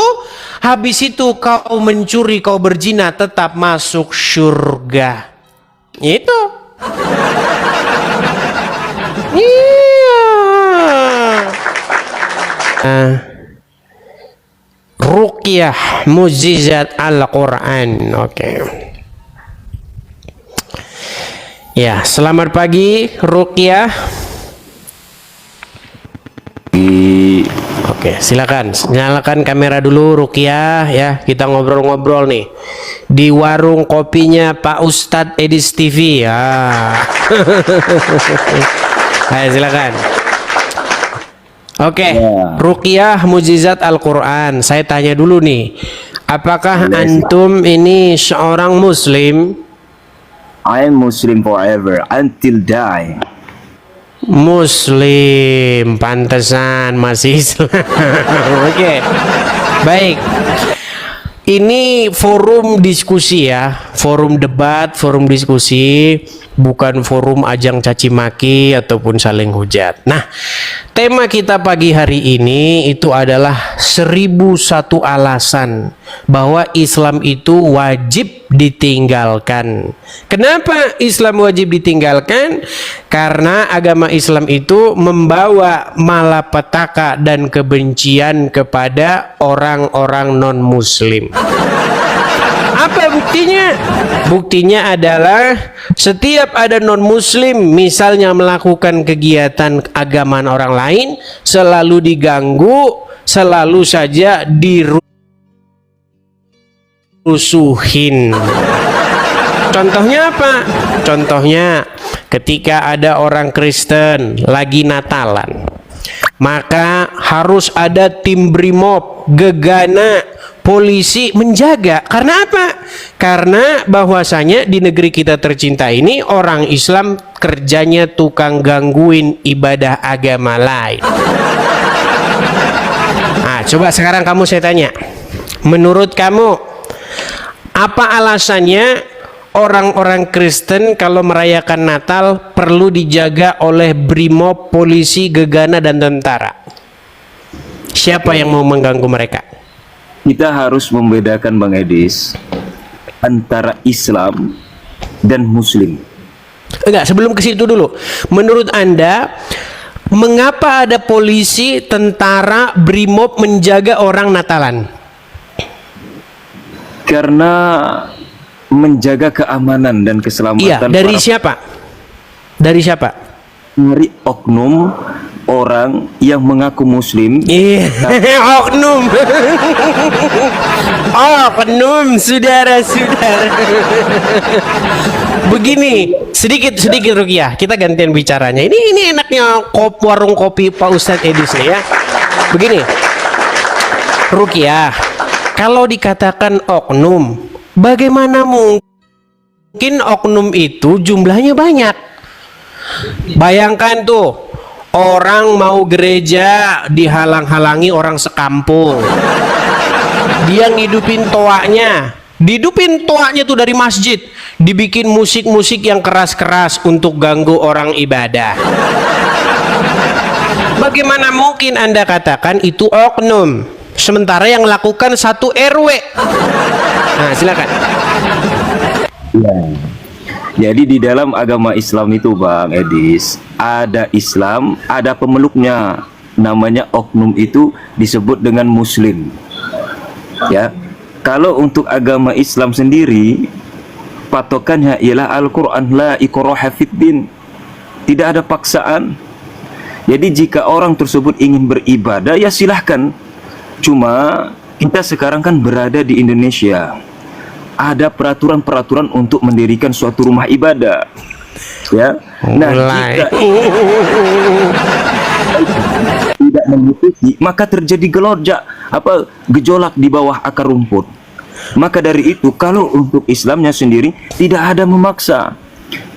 habis itu kau mencuri, kau berzina, tetap masuk surga. Itu. Iya. Ruqyah mukjizat Al-Quran. Oke. Ya, selamat pagi Ruqyah. Oke, silakan nyalakan kamera dulu Ruqyah ya. Kita ngobrol-ngobrol nih di warung kopinya Pak Ustadz Edis TV ya. Ayo silakan. Oke, Ruqyah mukjizat Al-Quran. Saya tanya dulu nih, apakah antum ini seorang Muslim? I am Muslim forever until die. Muslim, pantesan masih Islam. Oke, baik. Ini forum diskusi ya, forum debat, forum diskusi, bukan forum ajang caci maki ataupun saling hujat. Nah, tema kita pagi hari ini itu adalah 1001 alasan bahwa Islam itu wajib ditinggalkan. Kenapa Islam wajib ditinggalkan? Karena agama Islam itu membawa malapetaka dan kebencian kepada orang-orang non-muslim. Apa buktinya? Buktinya adalah setiap ada non-muslim misalnya melakukan kegiatan agama orang lain, selalu diganggu, selalu saja dirusuhin. Contohnya apa? Contohnya ketika ada orang Kristen lagi Natalan, maka harus ada tim brimob, gegana, polisi menjaga. Karena apa? Karena bahwasanya di negeri kita tercinta ini orang Islam kerjanya tukang gangguin ibadah agama lain. Nah, coba sekarang saya tanya, menurut kamu apa alasannya orang-orang Kristen kalau merayakan Natal perlu dijaga oleh brimob, polisi, gegana, dan tentara? Siapa yang mau mengganggu mereka? Kita harus membedakan Bang Edis antara Islam dan Muslim. Enggak, sebelum ke situ dulu. Menurut Anda, mengapa ada polisi, tentara, brimob menjaga orang Natalan? Karena menjaga keamanan dan keselamatan. Iya, dari para- siapa? Dari siapa? Dari oknum orang yang mengaku muslim. Iya, oknum. Oknum, saudara-saudara. Begini, sedikit Rukiah, kita gantian bicaranya. Ini enaknya warung kopi Pak Ustadz Edis nih ya. Begini, Rukiah, kalau dikatakan oknum, bagaimana mungkin oknum itu jumlahnya banyak? Bayangkan tuh, orang mau gereja dihalang-halangi orang sekampung. Dia ngidupin toanya tuh dari masjid, dibikin musik-musik yang keras-keras untuk ganggu orang ibadah. Bagaimana mungkin Anda katakan itu oknum, sementara yang lakukan satu RW? Nah, silakan. Ya. Jadi di dalam agama Islam itu Bang Edis, ada Islam, ada pemeluknya. Namanya oknum itu disebut dengan muslim. Ya. Kalau untuk agama Islam sendiri, patokannya ialah Al-Qur'an, la ikraha fid din. Tidak ada paksaan. Jadi jika orang tersebut ingin beribadah, ya silahkan. Cuma kita sekarang kan berada di Indonesia. Ada peraturan-peraturan untuk mendirikan suatu rumah ibadah, ya. Nah, jika tidak mengikuti, maka terjadi gejolak di bawah akar rumput. Maka dari itu, kalau untuk Islamnya sendiri tidak ada memaksa,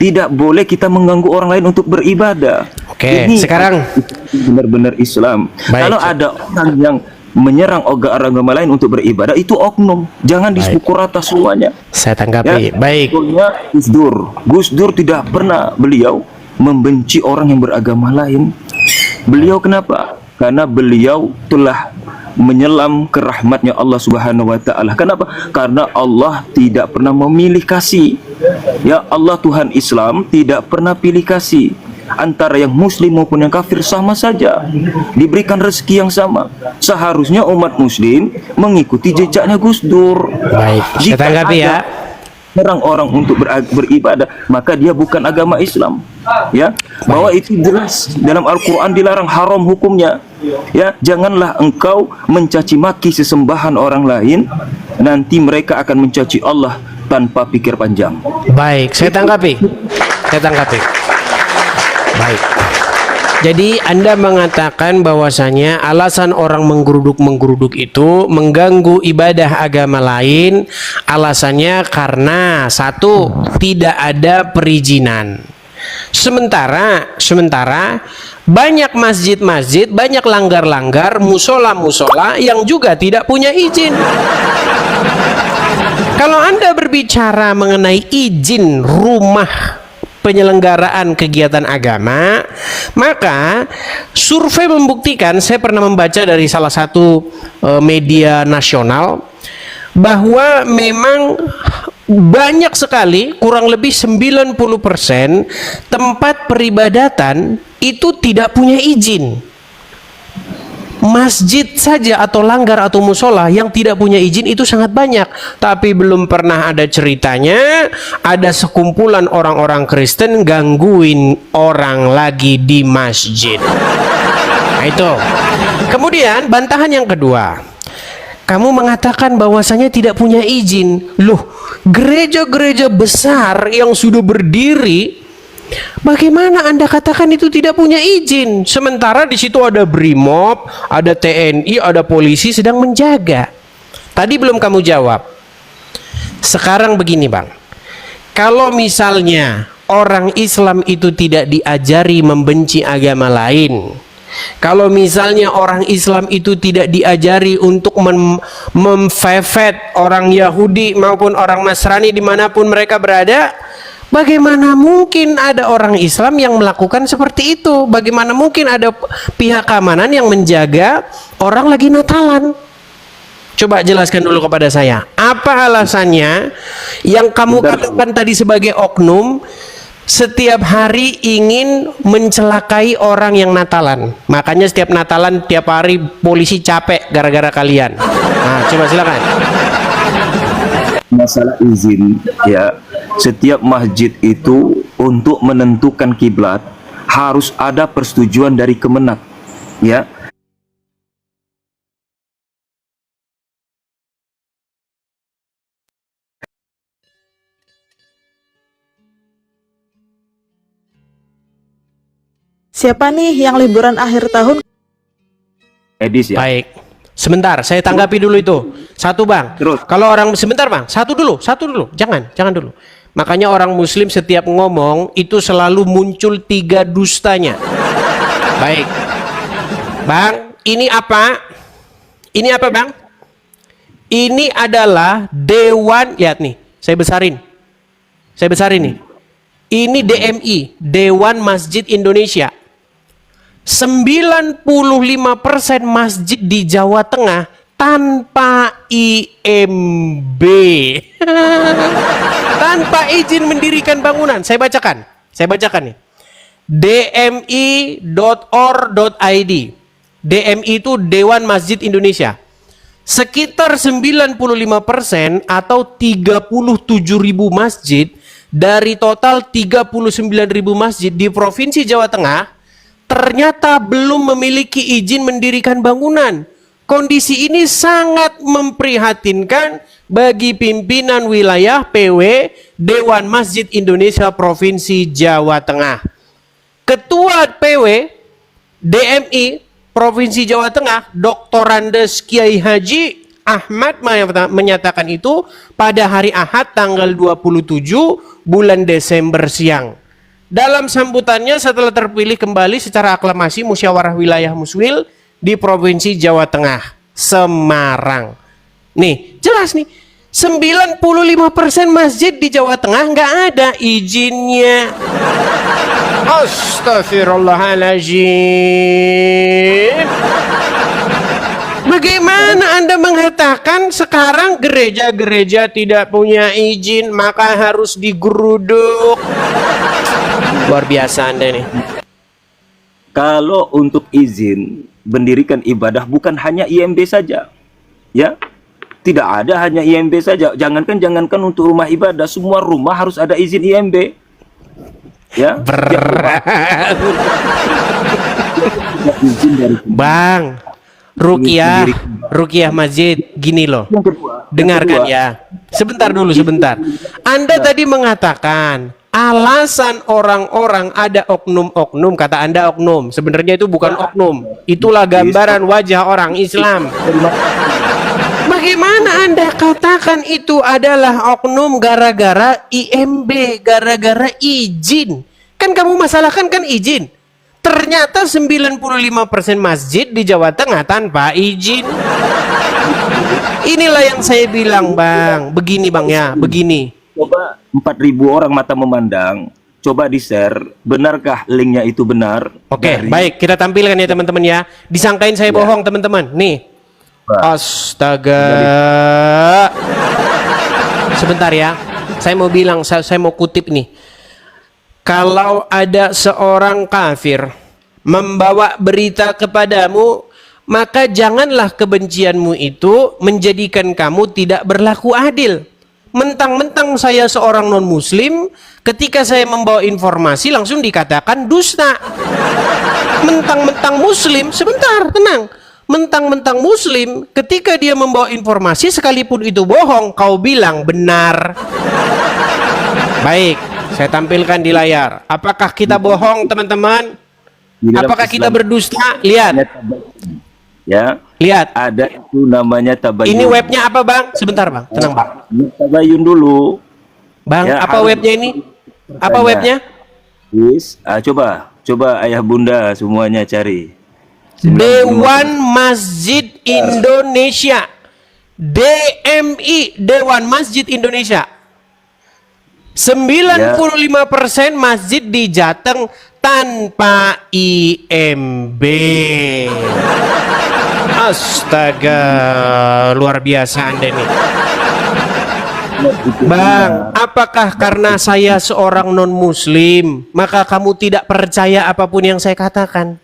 tidak boleh kita mengganggu orang lain untuk beribadah. Oke, Ini sekarang benar-benar Islam. Baik. Kalau ada orang yang menyerang agama lain untuk beribadah, itu oknum. Jangan dipukul rata semuanya. saya tanggapi. Baik. Contohnya Gus Dur tidak pernah beliau membenci orang yang beragama lain. Beliau kenapa? Karena beliau telah menyelam ke rahmatnya Allah Subhanahu wa taala. Kenapa? Karena Allah tidak pernah memilih kasih. Ya, Allah Tuhan Islam tidak pernah pilih kasih. Antara yang muslim maupun yang kafir sama saja, diberikan rezeki yang sama. Seharusnya umat muslim mengikuti jejaknya Gus Dur. Baik, saya tanggapi ya. Menyerang orang untuk beribadah, maka dia bukan agama Islam. Ya, bahwa itu jelas dalam Al-Quran dilarang, haram hukumnya. Ya, janganlah engkau mencaci maki sesembahan orang lain, nanti mereka akan mencaci Allah tanpa pikir panjang. Baik, saya tanggapi. Baik. Jadi Anda mengatakan bahwasanya alasan orang menggeruduk itu mengganggu ibadah agama lain, alasannya karena satu, tidak ada perizinan. Sementara banyak masjid-masjid, banyak langgar-langgar, musola-musola yang juga tidak punya izin. Kalau Anda berbicara mengenai izin rumah penyelenggaraan kegiatan agama, maka survei membuktikan, saya pernah membaca dari salah satu media nasional, bahwa memang banyak sekali, kurang lebih 90% tempat peribadatan itu tidak punya izin. Masjid saja atau langgar atau musola yang tidak punya izin itu sangat banyak. Tapi belum pernah ada ceritanya ada sekumpulan orang-orang Kristen gangguin orang lagi di masjid. Nah, itu. Kemudian bantahan yang kedua, kamu mengatakan bahwasanya tidak punya izin. Loh, gereja-gereja besar yang sudah berdiri, bagaimana Anda katakan itu tidak punya izin? Sementara di situ ada BRIMOB, ada TNI, ada polisi sedang menjaga. Tadi belum kamu jawab. Sekarang begini, Bang. Kalau misalnya orang Islam itu tidak diajari membenci agama lain, kalau misalnya orang Islam itu tidak diajari untuk memfevet orang Yahudi maupun orang Nasrani dimanapun mereka berada, bagaimana mungkin ada orang Islam yang melakukan seperti itu? Bagaimana mungkin ada pihak keamanan yang menjaga orang lagi Natalan? Coba jelaskan dulu kepada saya. Apa alasannya yang kamu katakan tadi sebagai oknum, setiap hari ingin mencelakai orang yang Natalan. Makanya setiap Natalan tiap hari polisi capek gara-gara kalian. Nah, coba silakan. Masalah izin, ya, setiap masjid itu untuk menentukan kiblat harus ada persetujuan dari Kemenak, ya. Siapa nih yang liburan akhir tahun? Edis, ya. Baik. Sebentar, saya tanggapi dulu itu. Satu, Bang. Terus. Kalau orang sebentar, Bang. Satu dulu. Jangan dulu. Makanya orang muslim setiap ngomong itu selalu muncul 3 dustanya. Baik. Bang, ini apa? Ini apa, Bang? Ini adalah Dewan, lihat nih. Saya besarin nih. Ini DMI, Dewan Masjid Indonesia. 95% masjid di Jawa Tengah tanpa IMB. Tanpa izin mendirikan bangunan. Saya bacakan nih. dmi.or.id. DMI itu Dewan Masjid Indonesia. Sekitar 95% atau 37.000 masjid dari total 39.000 masjid di Provinsi Jawa Tengah ternyata belum memiliki izin mendirikan bangunan. Kondisi ini sangat memprihatinkan bagi pimpinan wilayah PW Dewan Masjid Indonesia Provinsi Jawa Tengah. Ketua PW DMI Provinsi Jawa Tengah, Dr. Andes Kiai Haji Ahmad menyatakan itu pada hari Ahad tanggal 27 bulan Desember siang. Dalam sambutannya setelah terpilih kembali secara aklamasi Musyawarah Wilayah Muswil di Provinsi Jawa Tengah, Semarang. Nih, jelas nih. 95% masjid di Jawa Tengah nggak ada izinnya. Astagfirullahaladzim. Bagaimana Anda mengatakan sekarang gereja-gereja tidak punya izin maka harus digeruduk? Luar biasa Anda nih. Kalau untuk izin mendirikan ibadah bukan hanya IMB saja, ya. Tidak ada hanya IMB saja. Jangankan untuk rumah ibadah, semua rumah harus ada izin IMB. Ya. Bang, Ruqyah Masjid, gini loh. Dengarkan ya. Sebentar. Anda tadi mengatakan alasan orang-orang ada oknum-oknum, kata Anda oknum. Sebenarnya itu bukan oknum. Itulah gambaran wajah orang Islam. Bagaimana Anda katakan itu adalah oknum gara-gara IMB, gara-gara izin? Kan kamu masalahkan kan izin. Ternyata 95% masjid di Jawa Tengah tanpa izin. Inilah yang saya bilang, Bang. Begini, Bang ya, begini. Coba 4.000 orang mata memandang. Coba di-share, benarkah linknya itu benar? Oke, baik, kita tampilkan ya teman-teman ya. Disangkain saya bohong teman-teman. Nih. Astaga. Sebentar ya. Saya mau bilang, saya mau kutip nih. Kalau ada seorang kafir membawa berita kepadamu, maka janganlah kebencianmu itu menjadikan kamu tidak berlaku adil. Mentang-mentang saya seorang non-muslim, ketika saya membawa informasi langsung dikatakan dusta. Mentang-mentang muslim, sebentar, tenang. Mentang-mentang muslim, ketika dia membawa informasi sekalipun itu bohong, kau bilang benar. Baik, saya tampilkan di layar. Apakah kita bohong, teman-teman? Apakah kita berdusta? Lihat. Ya. Lihat. Ada itu namanya tabayun. Ini webnya apa, Bang? Sebentar, Bang. Tenang, Bang. Tabayun dulu. Bang, ya, apa webnya ini? Apa webnya? Coba ayah bunda semuanya cari. Dewan Masjid Indonesia. DMI, Dewan Masjid Indonesia. 95% masjid di Jateng tanpa IMB. Astaga, luar biasa Anda nih. Bang, apakah karena saya seorang non-muslim, maka kamu tidak percaya apapun yang saya katakan?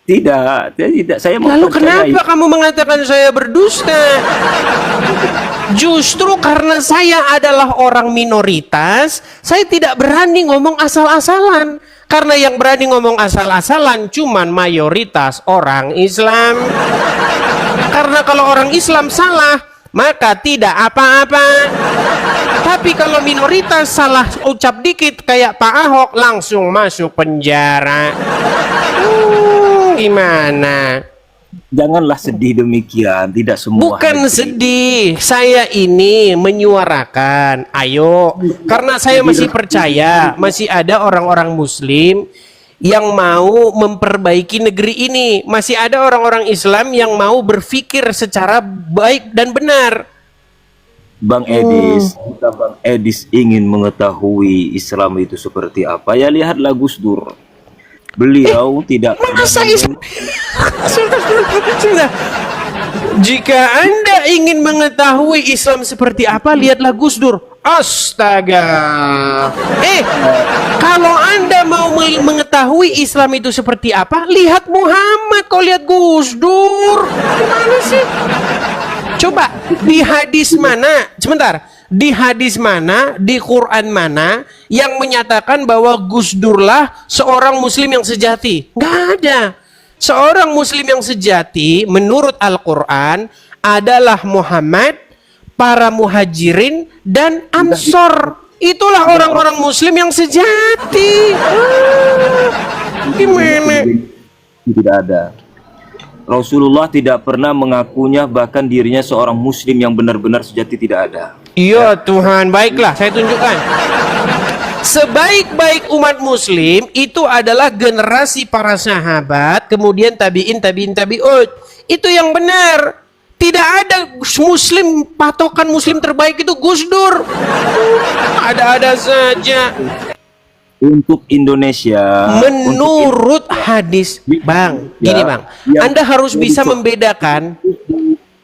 Tidak. Saya Lalu mempercayai. kenapa kamu mengatakan saya berdusta? Justru karena saya adalah orang minoritas, saya tidak berani ngomong asal-asalan. Karena yang berani ngomong asal-asalan cuman mayoritas orang Islam. Karena kalau orang Islam salah, maka tidak apa-apa. Tapi kalau minoritas salah ucap dikit kayak Pak Ahok, langsung masuk penjara. Gimana? Janganlah sedih demikian, tidak semua. Bukan negeri. sedih, saya ini menyuarakan. Ayo, karena saya masih percaya masih ada orang-orang Muslim yang mau memperbaiki negeri ini. Masih ada orang-orang Islam yang mau berpikir secara baik dan benar. Bang Edis, jika Bang Edis ingin mengetahui Islam itu seperti apa, ya lihatlah Gus Dur. Beliau tidak Masa pernah Islam? Sudah. Jika Anda ingin mengetahui Islam seperti apa, lihatlah Gus Dur. Astaga. Kalau Anda mau mengetahui Islam itu seperti apa, lihat Muhammad. Kau lihat Gus Dur. Gimana sih? Coba di hadis mana? Sebentar. Di hadis mana, di Quran mana yang menyatakan bahwa Gus Durlah seorang muslim yang sejati? Nggak ada. Seorang muslim yang sejati menurut Al-Quran adalah Muhammad, para muhajirin, dan ansor. Itulah orang-orang muslim yang sejati. Gimana? Tidak ada. Rasulullah tidak pernah mengakunya, bahkan dirinya seorang muslim yang benar-benar sejati tidak ada. Iya Tuhan, baiklah saya tunjukkan. Sebaik-baik umat muslim itu adalah generasi para sahabat, kemudian tabi'in, tabi'ut. Itu yang benar. Tidak ada muslim, patokan muslim terbaik itu Gus Dur. Ada-ada saja. Untuk Indonesia, Menurut hadis, Bang, gini Bang, Anda harus bisa membedakan.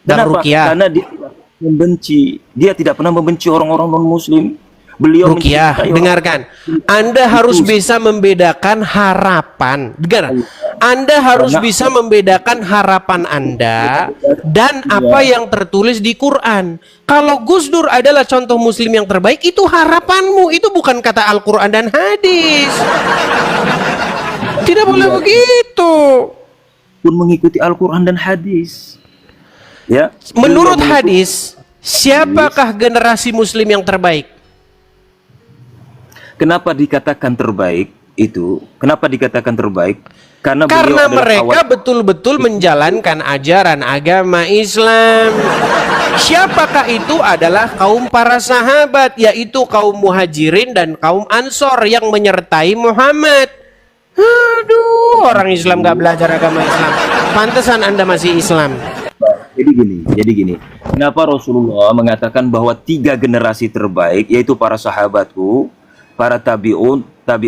Bang kenapa? Rukiah, Karena dia tidak membenci. Dia tidak pernah membenci orang-orang non-muslim. Beliau Rukiah, mencintai orang- dengarkan. Anda harus bisa membedakan harapan. Dengar. Anda harus bisa membedakan harapan Anda dan apa yang tertulis di Quran. Kalau Gus Dur adalah contoh muslim yang terbaik, itu harapanmu. Itu bukan kata Al-Quran dan hadis. Tidak boleh begitu. pun mengikuti Al-Quran dan hadis. Ya. Menurut hadis, siapakah generasi muslim yang terbaik? Kenapa dikatakan terbaik itu? Kenapa dikatakan terbaik? Karena Mereka betul-betul menjalankan ajaran agama Islam. Siapakah itu? Adalah kaum para sahabat, yaitu kaum muhajirin dan kaum ansor yang menyertai Muhammad. Aduh, orang Islam gak belajar agama Islam. Pantesan Anda masih Islam. Jadi gini. Kenapa Rasulullah mengatakan bahwa 3 generasi terbaik, yaitu para sahabatku, para tabi'un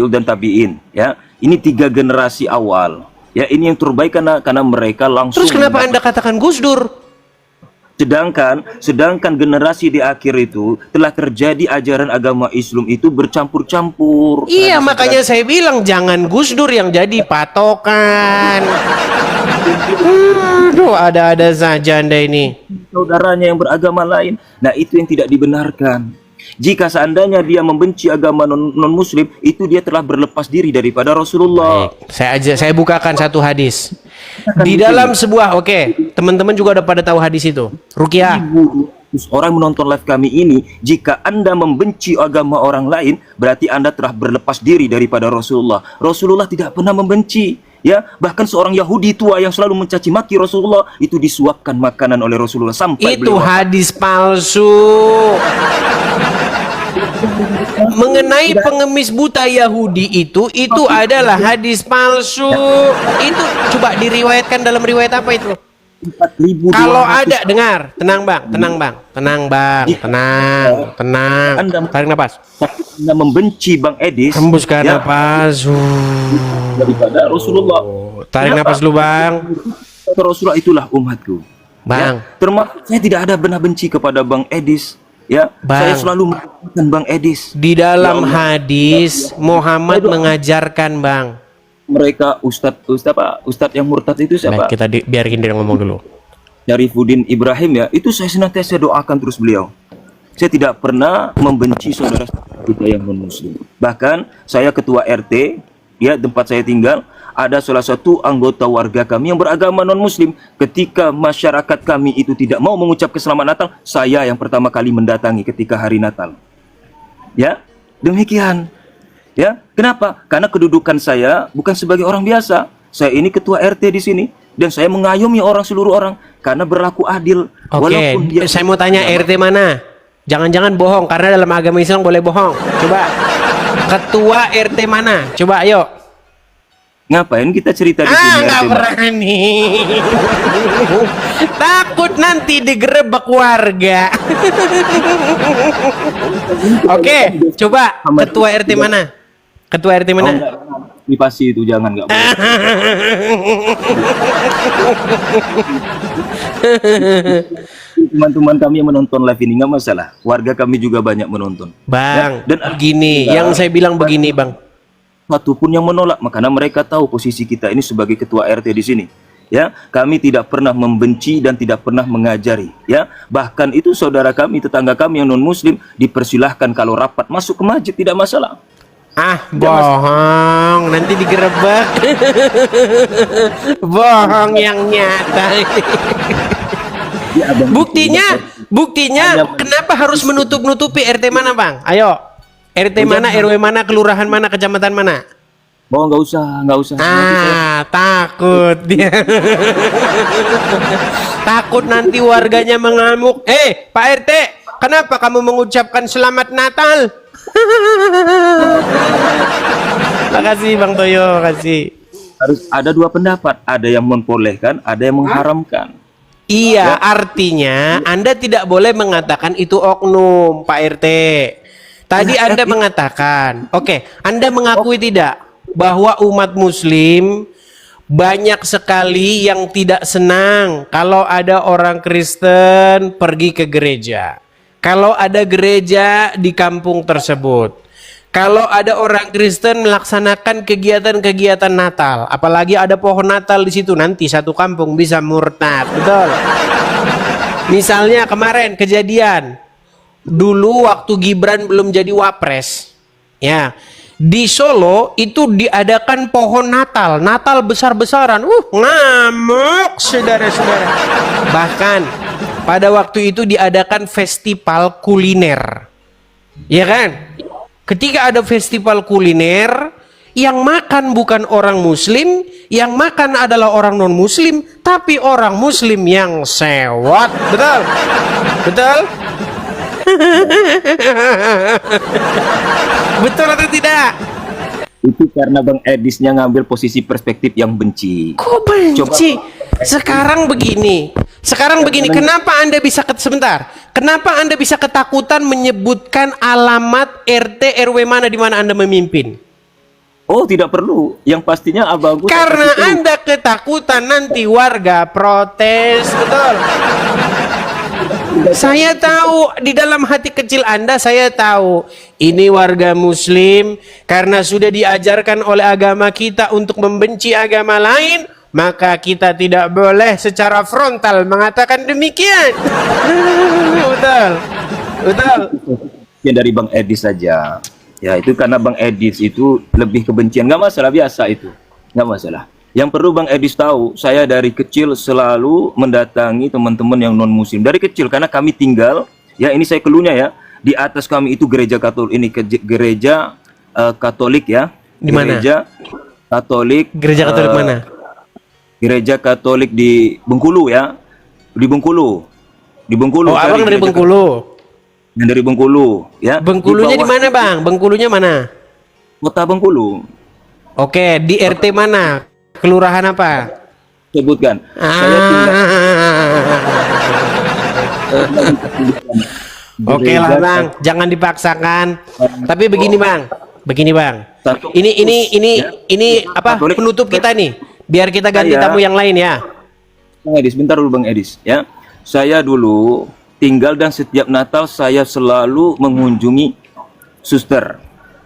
dan tabi'in, ya. Ini 3 generasi awal. Ya, ini yang terbaik karena mereka langsung. Terus kenapa Anda katakan Gus Dur? Sedangkan generasi di akhir itu telah terjadi ajaran agama Islam itu bercampur-campur. Iya, makanya saya bilang jangan Gus Dur yang jadi patokan. Aduh, ada-ada saja Anda ini. Saudaranya yang beragama lain. Nah, itu yang tidak dibenarkan. Jika seandainya dia membenci agama non-muslim, itu dia telah berlepas diri daripada Rasulullah. Baik, saya bukakan satu hadis. Di dalam sebuah, teman-teman juga udah pada tahu hadis itu. Rukiah. Orang menonton live kami ini, jika Anda membenci agama orang lain, berarti Anda telah berlepas diri daripada Rasulullah. Rasulullah tidak pernah membenci. Ya, bahkan seorang Yahudi tua yang selalu mencaci maki Rasulullah itu disuapkan makanan oleh Rasulullah sampai Itu hadis palsu. Mengenai pengemis buta Yahudi itu adalah hadis palsu. Itu coba diriwayatkan dalam riwayat apa itu? Kalau ada, dengar, tenang tarik nafas. Anda membenci Bang Edis, hembuskan nafas daripada Rasulullah. Tarik nafas lu Bang. Rasulullah itulah umatku, Bang. ya, termasuk saya tidak ada benar benci kepada Bang Edis. Ya, Bang. saya selalu mengatakan Bang Edis. Di dalam Ya Allah. hadis Muhammad mengajarkan, Bang. Mereka Ustadz yang murtad itu Nah, siapa? kita biarkan dia ngomong dulu. Syarifuddin Ibrahim ya, itu saya senantiasa doakan terus beliau. Saya tidak pernah membenci saudara kita yang non-muslim. Bahkan saya ketua RT, ya tempat saya tinggal, ada salah satu anggota warga kami yang beragama non-muslim. Ketika masyarakat kami itu tidak mau mengucapkan selamat Natal, saya yang pertama kali mendatangi ketika hari Natal. Ya, demikian. Ya, kenapa? Karena kedudukan saya bukan sebagai orang biasa. Saya ini ketua RT di sini dan saya mengayomi seluruh orang karena berlaku adil. Oke, saya mau tanya RT mana? Jangan-jangan bohong karena dalam agama Islam boleh bohong. Coba ketua RT mana? Coba ayo. Ngapain kita cerita di sini? Nggak RT? berani. Takut nanti digerebek warga. Oke, coba ketua RT mana? Ketua RT mana? Privasi itu jangan, nggak boleh. Teman-teman kami yang menonton live ini nggak masalah. Warga kami juga banyak menonton. Bang, Dan begini, yang saya bilang begini, Bang. satu pun yang menolak, makanya mereka tahu posisi kita ini sebagai ketua RT di sini. Ya, kami tidak pernah membenci dan tidak pernah mengajari. Ya, bahkan itu saudara kami, tetangga kami yang non Muslim dipersilahkan kalau rapat masuk ke masjid tidak masalah. Bohong, nanti digerebek. Bohong yang nyata. Ya, Abang, Buktinya, kenapa harus menutup-nutupi RT mana, Bang? Ayo, RT mana, RW mana, kelurahan mana, kecamatan mana? Oh, nggak usah. Takut dia. Takut nanti warganya mengamuk. Pak RT, kenapa kamu mengucapkan selamat Natal? Makasih Bang Toyo, makasih. Harus ada dua pendapat, ada yang membolehkan, ada yang mengharamkan. Iya, artinya Anda tidak boleh mengatakan itu oknum, Pak RT. Tadi Anda mengatakan, oke, Anda mengakui tidak bahwa umat Muslim banyak sekali yang tidak senang kalau ada orang Kristen pergi ke gereja. Kalau ada gereja di kampung tersebut. Kalau ada orang Kristen melaksanakan kegiatan-kegiatan Natal, apalagi ada pohon Natal di situ, nanti satu kampung bisa murtad, betul? Misalnya kemarin kejadian dulu waktu Gibran belum jadi wapres, ya di Solo itu diadakan pohon Natal besar-besaran, ngamuk saudara-saudara. Bahkan pada waktu itu diadakan festival kuliner, ya kan? Ketika ada festival kuliner, yang makan bukan orang Muslim, yang makan adalah orang non Muslim, tapi orang Muslim yang sewot, betul? Betul? Betul atau tidak? Itu karena Bang Edisnya ngambil posisi perspektif yang benci. Kok benci? Sekarang begini, kenapa Anda bisa sebentar? Kenapa Anda bisa ketakutan menyebutkan alamat RT RW mana di mana Anda memimpin? Oh, tidak perlu. Yang pastinya abangku Karena Anda ketakutan nanti warga protes, betul? Saya tahu di dalam hati kecil Anda, saya tahu ini warga Muslim karena sudah diajarkan oleh agama kita untuk membenci agama lain, maka kita tidak boleh secara frontal mengatakan demikian. Betul, betul. Ya dari Bang Edis saja. Ya itu karena Bang Edis itu lebih kebencian, nggak masalah, biasa itu, nggak masalah. Yang perlu Bang Edis tahu, saya dari kecil selalu mendatangi teman-teman yang non Muslim dari kecil karena kami tinggal, ya ini saya keluhnya ya, di atas kami itu gereja Katolik, ini gereja Katolik ya. Di mana? Gereja Katolik. Gereja Katolik mana? Gereja Katolik di Bengkulu ya, di Bengkulu. Di Bengkulu. Oh, abang dari Bengkulu. Yang dari Bengkulu ya. Bengkulunya di mana, Bang? Bengkulunya mana? Kota Bengkulu. Oke, di RT mana? Kelurahan apa? Sebutkan. Saya tinggal. Oke lah Bang, jangan dipaksakan. Tapi begini Bang, Ini apa penutup kita nih? Biar kita ganti tamu yang lain ya. Bang Edis, bentar dulu Bang Edis ya. Saya dulu tinggal dan setiap Natal saya selalu mengunjungi suster.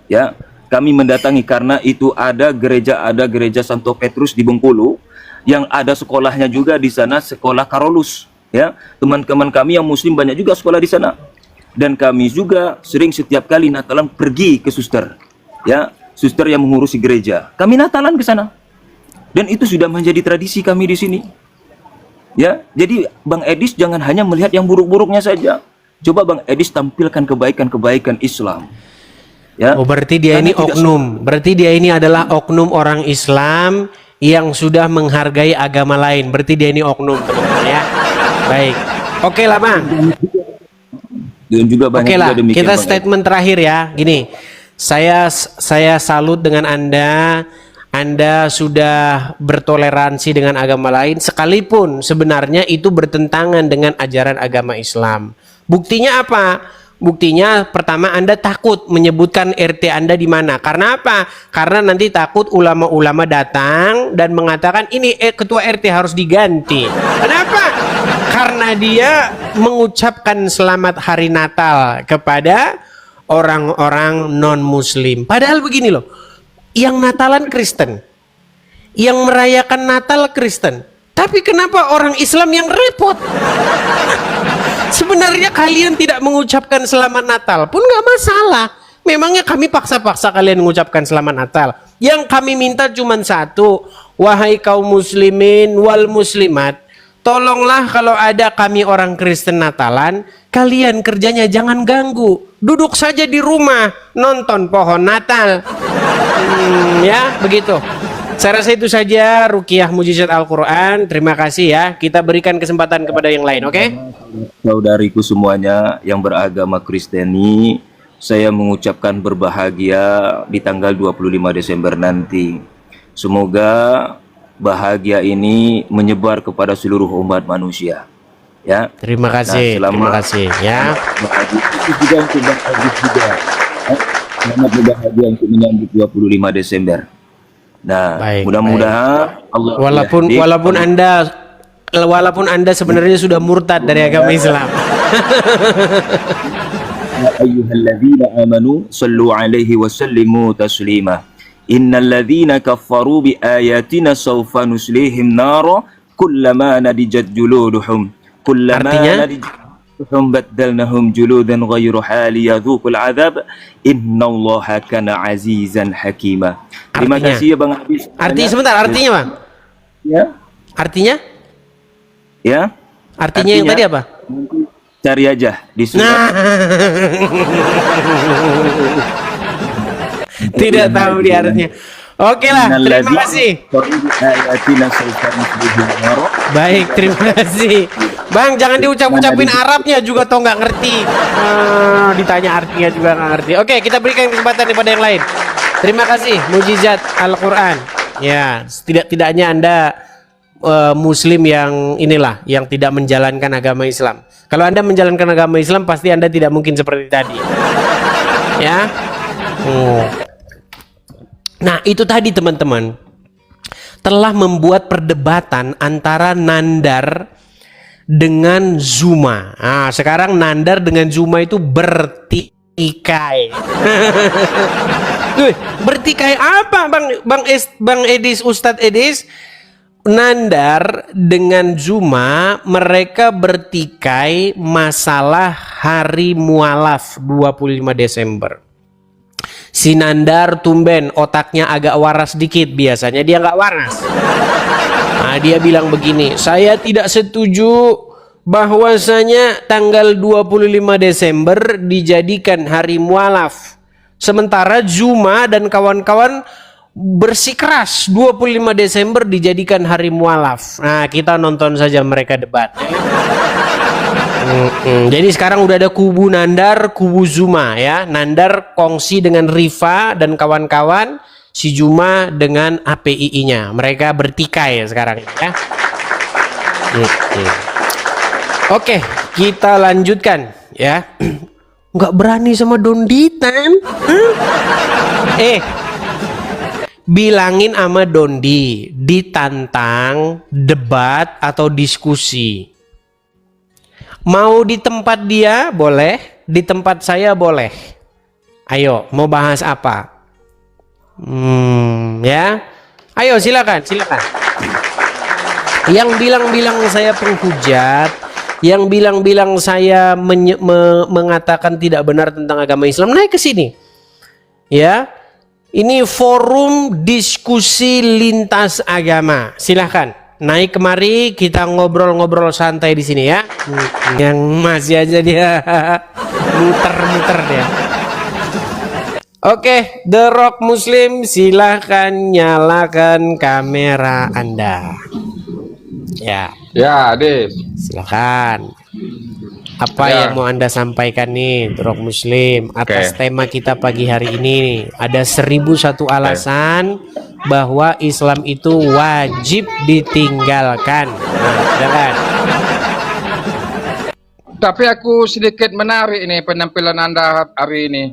Ya, kami mendatangi karena itu ada gereja Santo Petrus di Bengkulu yang ada sekolahnya juga di sana, sekolah Karolus. Ya, teman-teman kami yang muslim banyak juga sekolah di sana. Dan kami juga sering setiap kali Natalan pergi ke suster. Ya, suster yang mengurusi gereja. Kami Natalan ke sana. Dan itu sudah menjadi tradisi kami di sini. Ya, jadi Bang Edis jangan hanya melihat yang buruk-buruknya saja. Coba Bang Edis tampilkan kebaikan-kebaikan Islam. Ya. Oh, berarti dia ini oknum. Berarti dia ini adalah oknum orang Islam yang sudah menghargai agama lain. Berarti dia ini oknum, teman-teman ya. Baik. Oke lah, Bang. Dan juga banyak Oke lah, juga demikian, kita Bang statement terakhir ya. Gini, saya salut dengan Anda. Anda sudah bertoleransi dengan agama lain sekalipun sebenarnya itu bertentangan dengan ajaran agama Islam. Buktinya apa? Buktinya pertama Anda takut menyebutkan RT Anda di mana. Karena apa? Karena nanti takut ulama-ulama datang dan mengatakan ini ketua RT harus diganti. Kenapa? Karena dia mengucapkan selamat hari Natal kepada orang-orang non-muslim. Padahal begini loh. Yang Natalan Kristen, yang merayakan Natal Kristen, tapi kenapa orang Islam yang repot? Sebenarnya kalian tidak mengucapkan selamat Natal pun nggak masalah. Memangnya kami paksa-paksa kalian mengucapkan selamat Natal. Yang kami minta cuma satu, wahai kaum muslimin wal muslimat, tolonglah kalau ada kami orang Kristen Natalan, kalian kerjanya jangan ganggu. Duduk saja di rumah, nonton pohon Natal. Ya, begitu. Saya rasa itu saja Ruqyah Mujizat Al-Quran. Terima kasih ya. Kita berikan kesempatan kepada yang lain, oke? Saudariku semuanya yang beragama Kristeni, saya mengucapkan berbahagia di tanggal 25 Desember nanti. Semoga bahagia ini menyebar kepada seluruh umat manusia. Ya. Terima kasih. Terima kasih ya. Itu juga untuk bahagia juga. Selamat berbahagia untuk menyambut 25 Desember. Nah, mudah-mudahan Allah walaupun Anda sebenarnya sudah murtad dari agama Islam. Ya ayyuhalladzina amanu sallu alaihi wa sallimu taslima. Innal ladzina kaffaru bi ayatina sawfa nuslihim nara kullama nadijat juluduhum kullama nadijat baddalnahum juludan ghayruha liyadhuqul adzab innallaha kana azizan hakima. Terima kasih ya Bang Habis. Artinya Bang? Ya. Artinya? Ya. Artinya yang tadi apa? Cari aja di surat. Nah. Tidak tahu di artinya. Oke lah, terima kasih. Baik, terima kasih. Bang, jangan diucap-ucapin Arabnya juga toh nggak ngerti. Ditanya artinya juga nggak ngerti. Oke, kita berikan kesempatan kepada yang lain. Terima kasih, Mujizat Al-Quran. Ya, tidak-tidaknya Anda Muslim yang inilah, yang tidak menjalankan agama Islam. Kalau Anda menjalankan agama Islam, pasti Anda tidak mungkin seperti tadi. Ya. Nah, itu tadi teman-teman telah membuat perdebatan antara Nandar dengan Zuma. Nah, sekarang Nandar dengan Zuma itu bertikai. Bertikai apa Bang Edis, Ustadz Edis? Nandar dengan Zuma mereka bertikai masalah hari mualaf 25 Desember. Si Nandar tumben otaknya agak waras dikit, biasanya dia nggak waras. Nah, dia bilang begini, saya tidak setuju bahwasanya tanggal 25 Desember dijadikan hari mualaf. Sementara Zuma dan kawan-kawan bersikeras 25 Desember dijadikan hari mualaf. Nah, kita nonton saja mereka debat. Jadi sekarang udah ada kubu Nandar, kubu Zuma ya. Nandar kongsi dengan Rifa dan kawan-kawan, si Zuma dengan APII-nya. Mereka bertikai ya sekarang ya. Oke, kita lanjutkan ya. Nggak berani sama Donditan. Bilangin sama Dondi, ditantang debat atau diskusi. Mau di tempat dia boleh, di tempat saya boleh. Ayo, mau bahas apa? Ya. Ayo silakan. Yang bilang-bilang saya penghujat, yang bilang-bilang saya mengatakan tidak benar tentang agama Islam, naik ke sini. Ya. Ini forum diskusi lintas agama. Silahkan naik kemari, kita ngobrol-ngobrol santai di sini ya. Yang masih aja dia muter-muter dia. Oke, The Rock Muslim, silahkan nyalakan kamera Anda. Ya. Ya, Adis. Silahkan. Apa yang mau Anda sampaikan nih, The Rock Muslim, atas tema kita pagi hari ini? Ada 1001 alasan bahwa Islam itu wajib ditinggalkan. Nah, silakan. Tapi aku sedikit menarik ini penampilan Anda hari ini.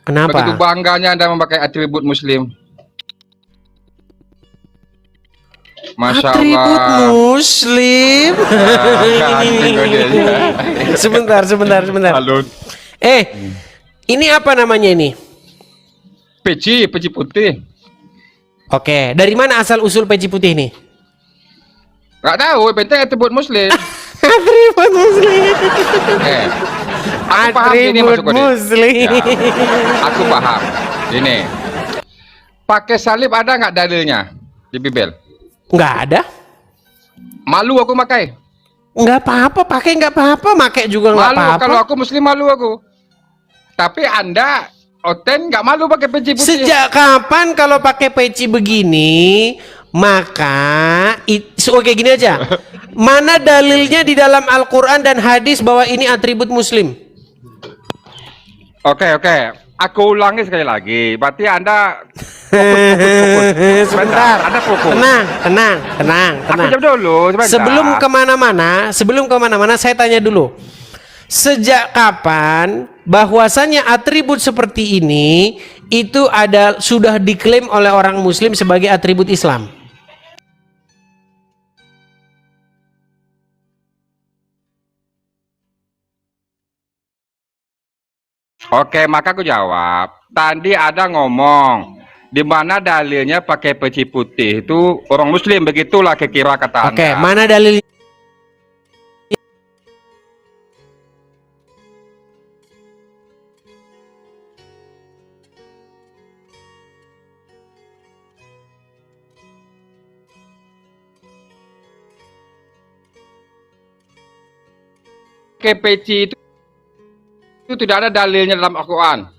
Kenapa? Begitu bangganya Anda memakai atribut Muslim. Masya Atribut Allah. Muslim. Sebentar. Halo. Ini apa namanya ini? Peci putih. Oke, dari mana asal usul peci putih nih? Gak tahu, penting atribut Muslim. Atribut Muslim. Aku paham ini Atribut masuk Muslim. Aku paham. Ini. Pakai salib ada nggak dalilnya di Bibel? Nggak ada. Malu aku pakai. Nggak apa-apa, pakai nggak apa-apa, pakai juga nggak Malu apa-apa. kalau aku Muslim malu aku. Tapi Anda Oten nggak malu pakai peci putih? Sejak kapan kalau pakai peci begini? Maka oke gini aja. Mana dalilnya di dalam Al-Quran dan hadis bahwa ini atribut Muslim? Oke. Aku ulangi sekali lagi. Berarti Anda fokus. Sebentar. Anda fokus. Tenang. Aku jawab dulu. Sebentar. Sebelum kemana-mana, saya tanya dulu. Sejak kapan bahwasanya atribut seperti ini itu sudah diklaim oleh orang Muslim sebagai atribut Islam? Oke, maka aku jawab. Tadi ada ngomong di mana dalilnya pakai peci putih itu orang Muslim, begitulah kira kata Anda. Oke, mana dalilnya? Pakai peci itu tidak ada dalilnya dalam Al-Quran.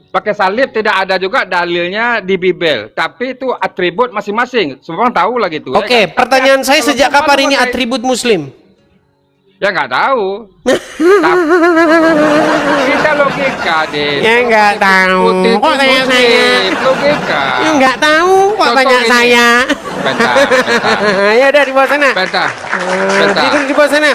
Pakai salib tidak ada juga dalilnya di Bibel. Tapi itu atribut masing-masing. Semua orang tahu lah gitu. Oke, pertanyaan saya sejak kapan ini atribut Muslim? Ya nggak tahu. Kita logika deh. Ya nggak tahu. Kok tanya saya? Logika. Ya nggak tahu. Kok tanya saya? Bentar. Ya udah di bawah sana. Bentar. Di bawah sana.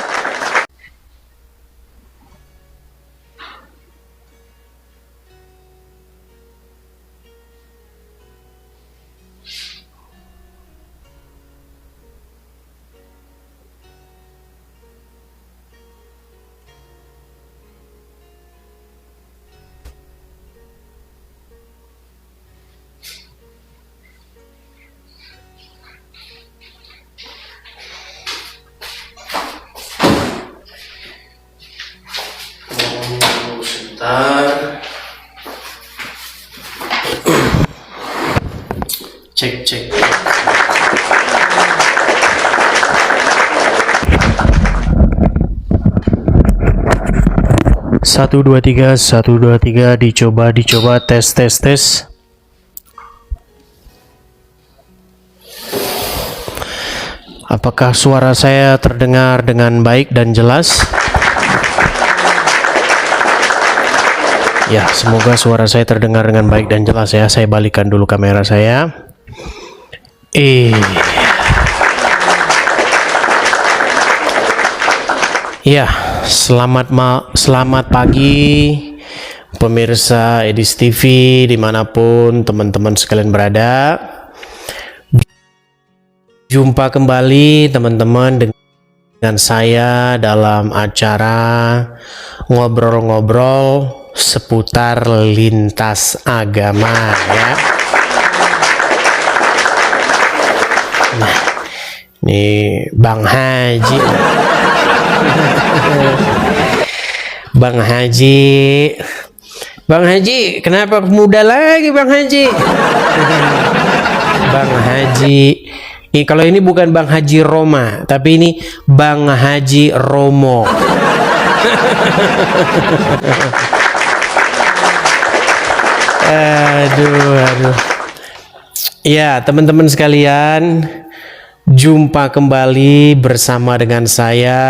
Sebentar. Cek. Satu dua tiga, dicoba, tes. Apakah suara saya terdengar dengan baik dan jelas? Ya, semoga suara saya terdengar dengan baik dan jelas ya. Saya balikan dulu kamera saya. Ya, selamat pagi pemirsa Edis TV dimanapun teman-teman sekalian berada. Jumpa kembali teman-teman dengan dengan saya dalam acara ngobrol-ngobrol seputar lintas agama ya. Nah, ini Bang Haji. Bang Haji. Bang Haji, kenapa muda lagi Bang Haji? Bang Haji. Ini kalau ini bukan Bang Haji Roma, tapi ini Bang Haji Romo. Aduh. Ya, teman-teman sekalian, jumpa kembali bersama dengan saya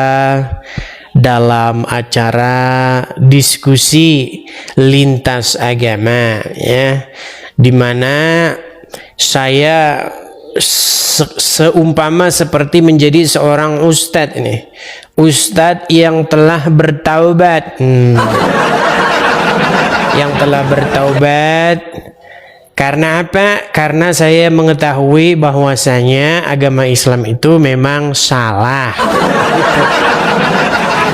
dalam acara diskusi lintas agama ya, dimana saya seumpama seperti menjadi seorang ustadz ini, ustadz yang telah bertaubat, yang telah bertaubat. Karena apa? Karena saya mengetahui bahwasanya agama Islam itu memang salah.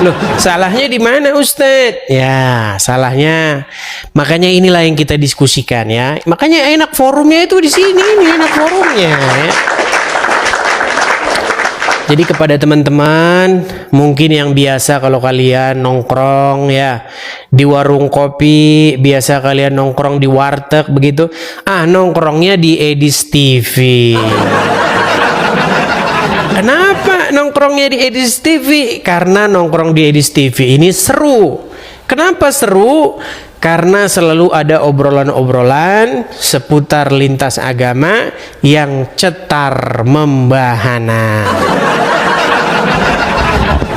Loh, salahnya di mana Ustadz? Ya, salahnya. Makanya inilah yang kita diskusikan ya. Makanya enak forumnya itu di sini, ini enak forumnya ya. Jadi kepada teman-teman mungkin yang biasa kalau kalian nongkrong ya di warung kopi, biasa kalian nongkrong di warteg begitu, nongkrongnya di Edis TV. Kenapa nongkrongnya di Edis TV? Karena nongkrong di Edis TV ini seru. Kenapa seru? Karena selalu ada obrolan-obrolan seputar lintas agama yang cetar membahana.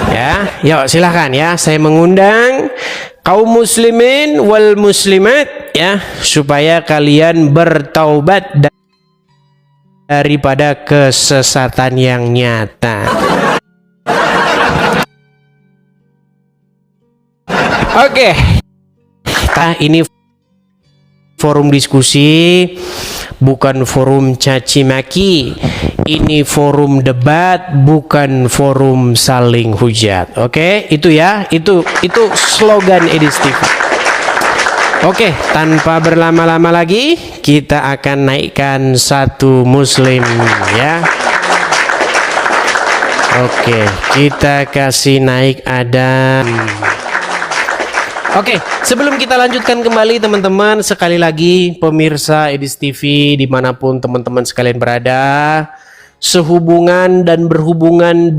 Ya, yuk silahkan ya, saya mengundang kaum muslimin wal muslimat ya, supaya kalian bertaubat daripada kesesatan yang nyata. Oke. Ini forum diskusi, bukan forum caci maki. Ini forum debat, bukan forum saling hujat. Oke, itu ya, itu slogan Edis TV. Oke, tanpa berlama-lama lagi, kita akan naikkan satu muslim ya. Oke, kita kasih naik Adam. Oke, sebelum kita lanjutkan kembali teman-teman, sekali lagi pemirsa Edis TV dimanapun teman-teman sekalian berada, sehubungan dan berhubungan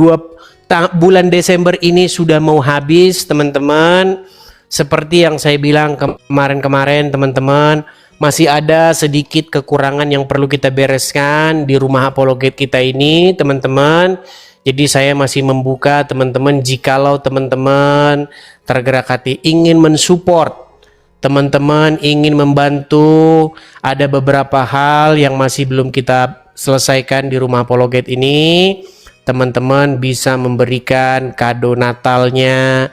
bulan Desember ini sudah mau habis teman-teman. Seperti yang saya bilang kemarin-kemarin teman-teman, masih ada sedikit kekurangan yang perlu kita bereskan di rumah apologet kita ini teman-teman. Jadi saya masih membuka teman-teman, jikalau teman-teman tergerak hati ingin mensupport, teman-teman ingin membantu, ada beberapa hal yang masih belum kita selesaikan di rumah apologet ini, teman-teman bisa memberikan kado Natalnya,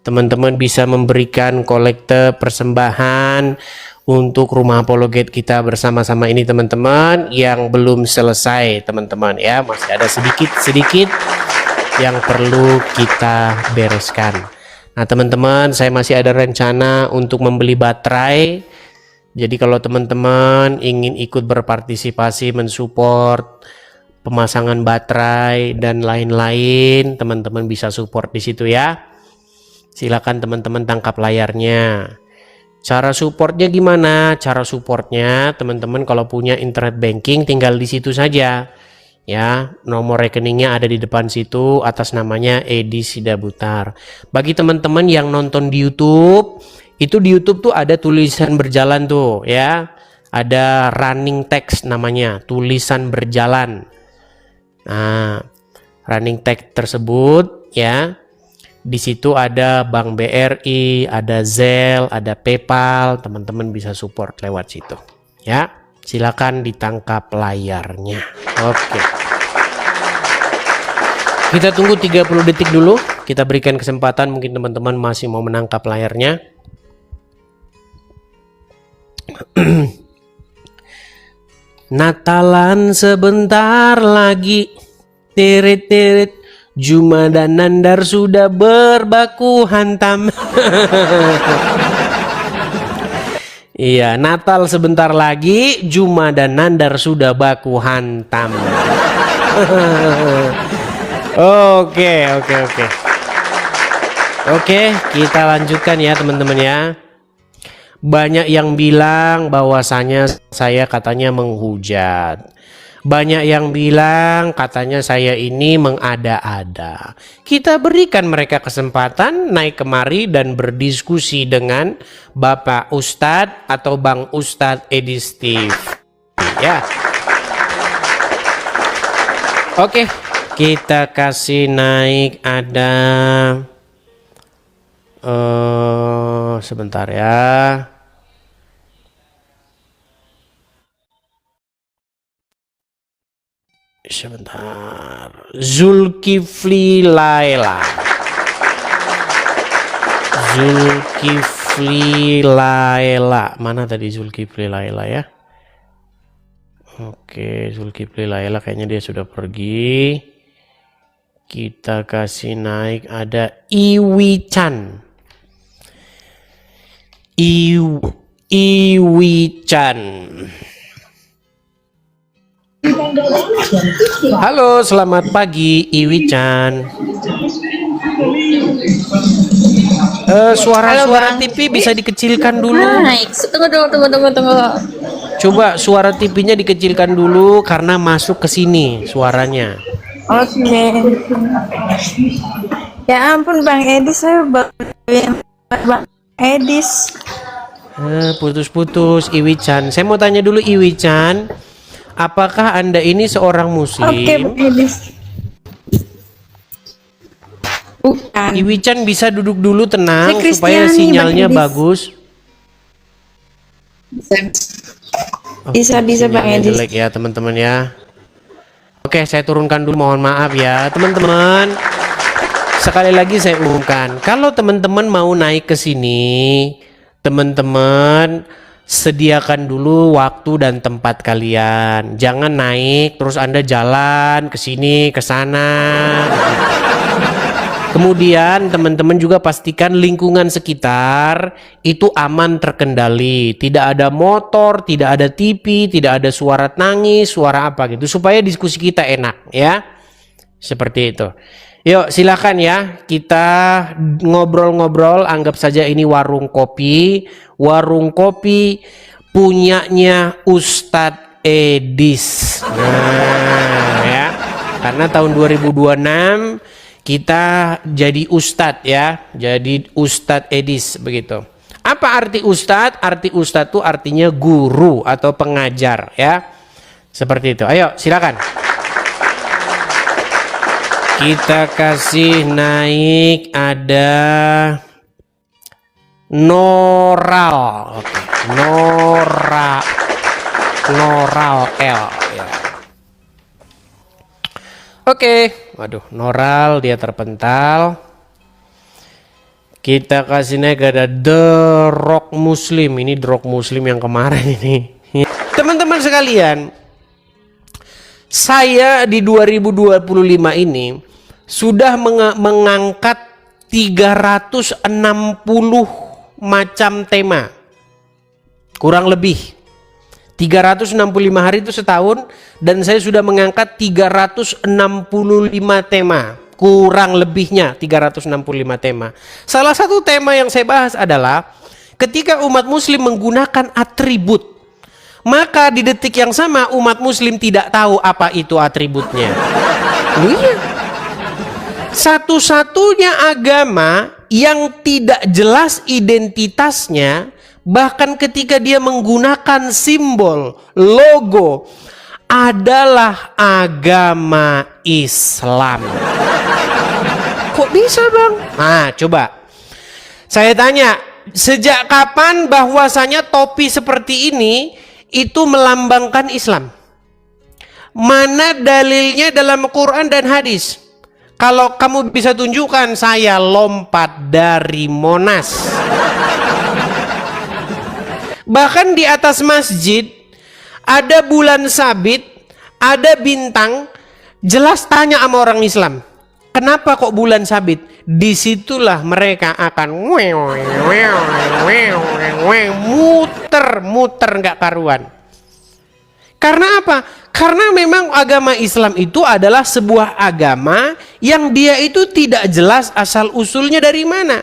teman-teman bisa memberikan kolekte persembahan untuk rumah apologet kita bersama-sama ini teman-teman, yang belum selesai teman-teman ya, masih ada sedikit yang perlu kita bereskan. Nah teman-teman, saya masih ada rencana untuk membeli baterai. Jadi kalau teman-teman ingin ikut berpartisipasi mensupport pemasangan baterai dan lain-lain, teman-teman bisa support di situ ya. Silakan teman-teman tangkap layarnya. Cara supportnya gimana? Cara supportnya teman-teman kalau punya internet banking tinggal di situ saja ya, nomor rekeningnya ada di depan situ, atas namanya Edi Sidabutar. Bagi teman-teman yang nonton di YouTube, itu di YouTube tuh ada tulisan berjalan tuh ya, ada running text namanya, tulisan berjalan. Nah running text tersebut ya, di situ ada Bank BRI, ada Zelle, ada PayPal, teman-teman bisa support lewat situ. Ya, silakan ditangkap layarnya. Oke. Kita tunggu 30 detik dulu, kita berikan kesempatan, mungkin teman-teman masih mau menangkap layarnya. Natalan sebentar lagi, tirit-tirit. Juma dan Nandar sudah berbaku hantam. Iya, Natal sebentar lagi, Juma dan Nandar sudah baku hantam. Oke. Oke, kita lanjutkan ya teman-teman ya. Banyak yang bilang bahwasanya saya katanya menghujat. Banyak yang bilang katanya saya ini mengada-ada. Kita berikan mereka kesempatan naik kemari dan berdiskusi dengan Bapak Ustadz atau Bang Ustadz Edi Steve. Ya. Oke, kita kasih naik ada sebentar ya. Sebentar. Zulkifli Laila. Mana tadi Zulkifli Laila ya? Oke, Zulkifli Laila kayaknya dia sudah pergi. Kita kasih naik ada Iwi Chan. Iwi Chan. Halo, selamat pagi Iwi Chan. Suara-suara TV bisa dikecilkan dulu. Naik. Tunggu. Coba suara TV-nya dikecilkan dulu karena masuk ke sini suaranya. Oke. Ya ampun Bang Edis, saya baru yang Bang Edis. Putus-putus Iwi Chan. Saya mau tanya dulu Iwi Chan. Apakah Anda ini seorang muslim? Oke, Bang Edis. Bukan. Iwi Chan bisa duduk dulu tenang Saya supaya Kristiani, sinyalnya Bang Edis. bagus. Bisa Bang Sinyalnya Edis. jelek ya teman-teman ya. Oke, saya turunkan dulu, mohon maaf ya teman-teman. Sekali lagi saya umumkan, kalau teman-teman mau naik ke sini, teman-teman sediakan dulu waktu dan tempat kalian. Jangan naik terus Anda jalan ke sini ke sana. Kemudian teman-teman juga pastikan lingkungan sekitar itu aman terkendali. Tidak ada motor, tidak ada TV, tidak ada suara tangis, suara apa gitu. Supaya diskusi kita enak ya. Seperti itu. Yuk silakan ya. Kita ngobrol-ngobrol. Anggap saja ini warung kopi. Warung kopi punyanya Ustadz Edis. Nah ya. Karena tahun 2026 kita jadi ustadz ya, jadi Ustadz Edis begitu. Apa arti ustadz? Arti ustadz itu artinya guru atau pengajar ya, seperti itu. Ayo silakan. Kita kasih naik ada Noral, oke. Noral L ya. Oke, waduh, Noral dia terpental. Kita kasih naik ada The Rock Muslim. Ini The Rock Muslim yang kemarin ini. Teman-teman sekalian, saya di 2025 ini sudah mengangkat 360 macam tema. Kurang lebih 365 hari itu setahun, dan saya sudah mengangkat 365 tema, kurang lebihnya 365 tema. Salah satu tema yang saya bahas adalah ketika umat muslim menggunakan atribut, maka di detik yang sama umat muslim tidak tahu apa itu atributnya. Iya. Satu-satunya agama yang tidak jelas identitasnya, bahkan ketika dia menggunakan simbol, logo, adalah agama Islam. Kok bisa bang? Nah coba saya tanya, sejak kapan bahwasanya topi seperti ini itu melambangkan Islam? Mana dalilnya dalam Quran dan hadis? Kalau kamu bisa tunjukkan, saya lompat dari Monas. Bahkan di atas masjid ada bulan sabit, ada bintang. Jelas tanya sama orang Islam, Kenapa kok bulan sabit? Disitulah mereka akan muter nggak karuan. Karena apa? Karena memang agama Islam itu adalah sebuah agama yang dia itu tidak jelas asal usulnya dari mana.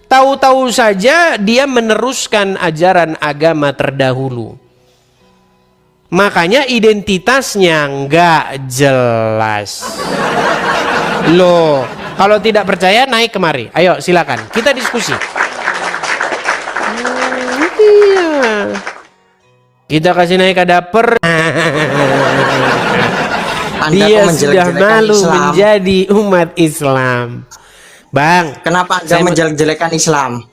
Tahu-tahu saja dia meneruskan ajaran agama terdahulu. Makanya identitasnya nggak jelas. Loh, kalau tidak percaya naik kemari. Ayo silakan, kita diskusi. Iya. Kita kasih naik ke dapur. Dia sudah malu menjadi umat Islam. Bang, kenapa Anda menjelek-jelekan Islam?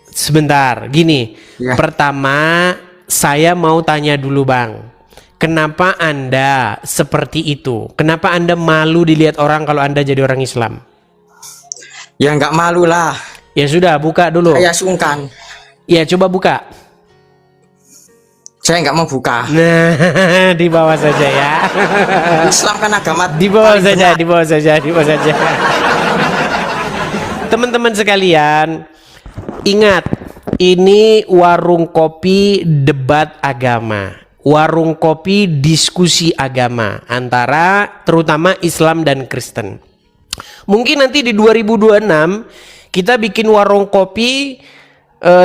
Sebentar, gini. Ya. Pertama, saya mau tanya dulu, Bang. Kenapa Anda seperti itu? Kenapa Anda malu dilihat orang kalau Anda jadi orang Islam? Ya nggak malu lah. Ya sudah, buka dulu. Saya sungkan. Ya, coba buka. Saya nggak mau buka. Nah, di bawah saja ya. Islam kan agama Di bawah paling saja, benar. di bawah saja, di bawah saja. Teman-teman sekalian, ingat, ini warung kopi debat agama. Warung kopi diskusi agama antara terutama Islam dan Kristen. Mungkin nanti di 2026 kita bikin warung kopi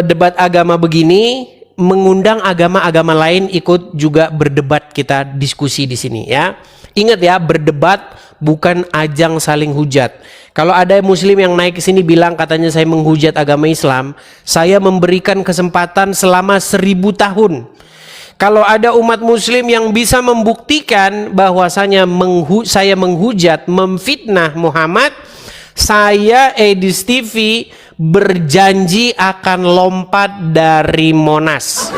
debat agama begini, mengundang agama-agama lain ikut juga berdebat, kita diskusi di sini ya. Ingat ya, berdebat bukan ajang saling hujat. Kalau ada muslim yang naik ke sini bilang katanya saya menghujat agama Islam, saya memberikan kesempatan selama 1000 tahun. Kalau ada umat muslim yang bisa membuktikan bahwasanya saya menghujat, memfitnah Muhammad, saya Edis TV berjanji akan lompat dari Monas.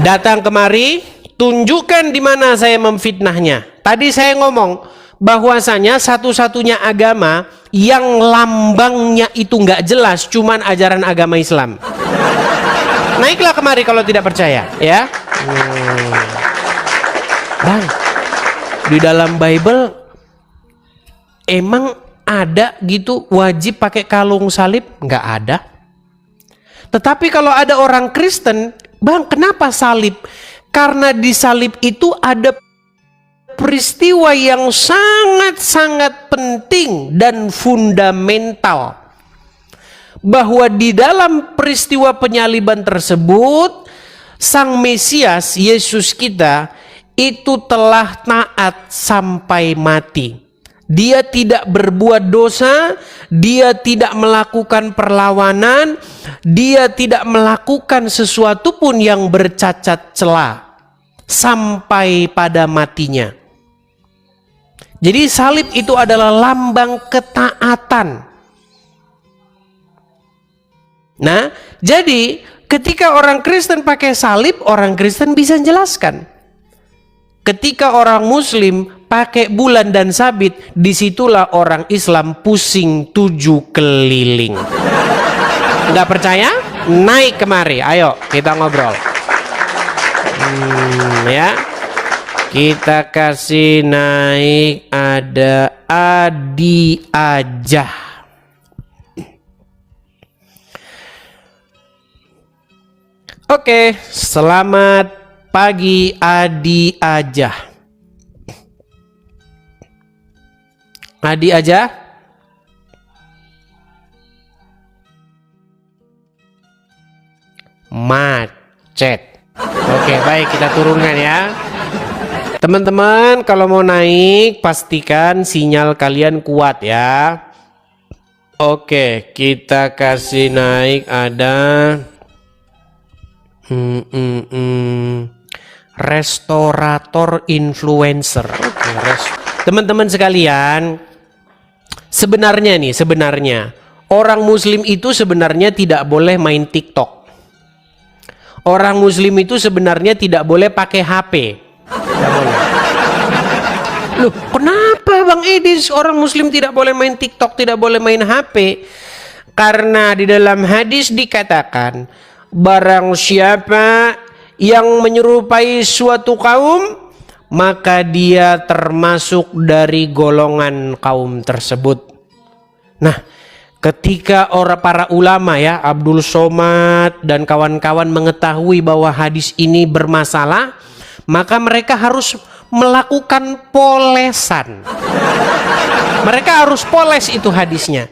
Datang kemari, tunjukkan di mana saya memfitnahnya. Tadi saya ngomong bahwasanya satu-satunya agama yang lambangnya itu nggak jelas cuman ajaran agama Islam. Naiklah kemari kalau tidak percaya, ya. Bang, di dalam Bible emang ada gitu wajib pakai kalung salib? Nggak ada. Tetapi kalau ada orang Kristen, Bang, kenapa salib? Karena di salib itu ada peristiwa yang sangat-sangat penting dan fundamental. Bahwa di dalam peristiwa penyaliban tersebut, Sang Mesias, Yesus kita, itu telah taat sampai mati. Dia tidak berbuat dosa, dia tidak melakukan perlawanan, dia tidak melakukan sesuatu pun yang bercacat celah sampai pada matinya. Jadi salib itu adalah lambang ketaatan. Nah, jadi ketika orang Kristen pakai salib, orang Kristen bisa menjelaskan. Ketika orang Muslim pakai bulan dan sabit, disitulah orang Islam pusing 7 keliling. Nggak percaya? Naik kemari, ayo kita ngobrol. Ya, kita kasih naik, ada Adi aja. Oke, selamat pagi Adi aja. Adi aja. Macet. Oke, baik, kita turunkan ya. Teman-teman, kalau mau naik pastikan sinyal kalian kuat ya. Oke, kita kasih naik, ada restorator influencer. Oke, teman-teman sekalian, sebenarnya orang Muslim itu sebenarnya tidak boleh main TikTok. Orang Muslim itu sebenarnya tidak boleh pakai HP. Tidak boleh. Loh, kenapa Bang Edis orang Muslim tidak boleh main TikTok, tidak boleh main HP? Karena di dalam hadis dikatakan, barang siapa yang menyerupai suatu kaum, maka dia termasuk dari golongan kaum tersebut. Nah, ketika para ulama ya, Abdul Somad dan kawan-kawan mengetahui bahwa hadis ini bermasalah, maka mereka harus melakukan polesan. Mereka harus poles itu hadisnya.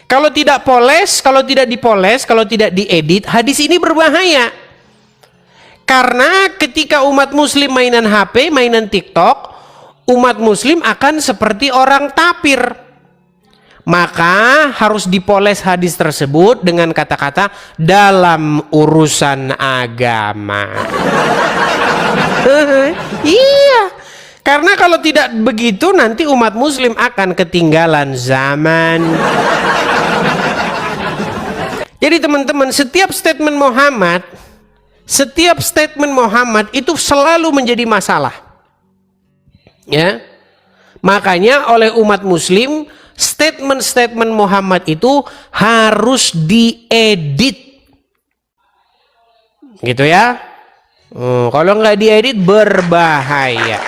Kalau tidak poles, kalau tidak dipoles, kalau tidak diedit, hadis ini berbahaya. Karena ketika umat muslim mainan HP, mainan TikTok, umat muslim akan seperti orang tapir. Maka harus dipoles hadis tersebut dengan kata-kata dalam urusan agama. Iya, karena kalau tidak begitu nanti umat muslim akan ketinggalan zaman. Jadi teman-teman, setiap statement Muhammad itu selalu menjadi masalah. Ya. Makanya oleh umat muslim statement Muhammad itu harus diedit, gitu ya. Kalau nggak diedit berbahaya.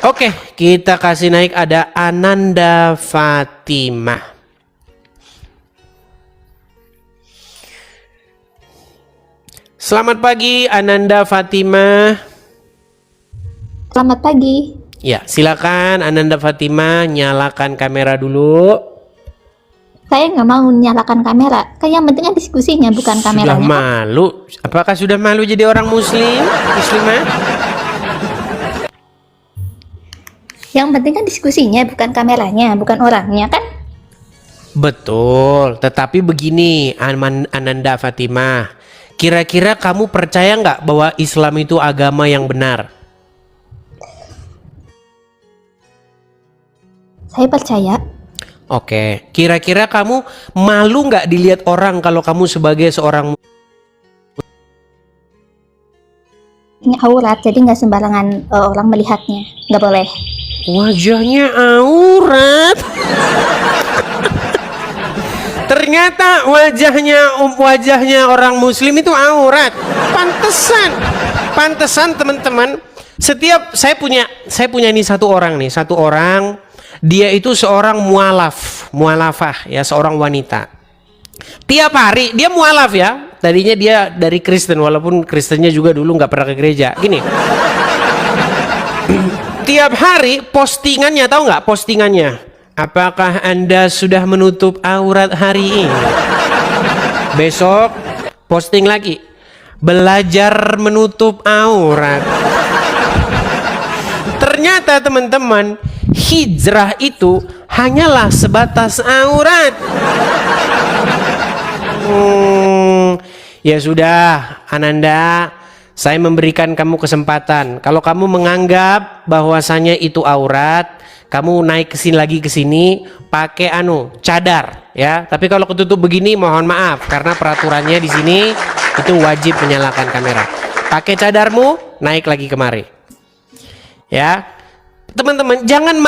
Oke, kita kasih naik, ada Ananda Fatimah. Selamat pagi Ananda Fatimah. Selamat pagi. Ya, silakan Ananda Fatimah, nyalakan kamera dulu. Saya nggak mau nyalakan kamera. Kan yang penting kan diskusinya, bukan kameranya. Sudah malu? Apakah sudah malu jadi orang muslimah? Yang penting kan diskusinya, bukan kameranya, bukan orangnya kan? Betul. Tetapi begini, Ananda Fatimah, kira-kira kamu percaya nggak bahwa Islam itu agama yang benar? Saya percaya. Oke, kira-kira kamu malu nggak dilihat orang kalau kamu sebagai seorang Ini aurat, jadi nggak sembarangan orang melihatnya, nggak boleh. wajahnya aurat? Ternyata wajahnya orang muslim itu aurat. Pantesan teman-teman. Setiap saya punya nih satu orang, dia itu seorang mualafah ya, seorang wanita. Tiap hari dia mualaf ya. Tadinya dia dari Kristen, walaupun Kristennya juga dulu nggak pernah ke gereja. Gini. Tiap hari postingannya, tahu nggak postingannya? Apakah Anda sudah menutup aurat hari ini? Besok posting lagi. Belajar menutup aurat. Ternyata teman-teman, hijrah itu hanyalah sebatas aurat. Ya sudah, Ananda, saya memberikan kamu kesempatan. Kalau kamu menganggap bahwasanya itu aurat, kamu naik lagi ke sini pakai cadar ya. Tapi kalau ketutup begini mohon maaf, karena peraturannya di sini itu wajib menyalakan kamera. Pakai cadarmu, naik lagi kemari. Ya. Teman-teman, jangan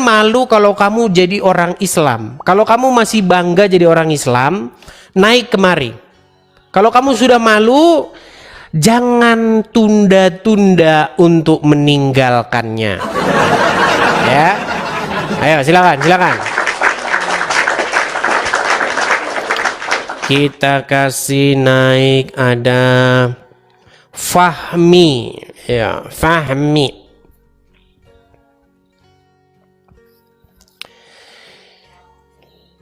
malu kalau kamu jadi orang Islam. Kalau kamu masih bangga jadi orang Islam, naik kemari. Kalau kamu sudah malu, jangan tunda-tunda untuk meninggalkannya. Ya. Ayo, silakan. Kita kasih naik, ada Fahmi. Ya, Fahmi.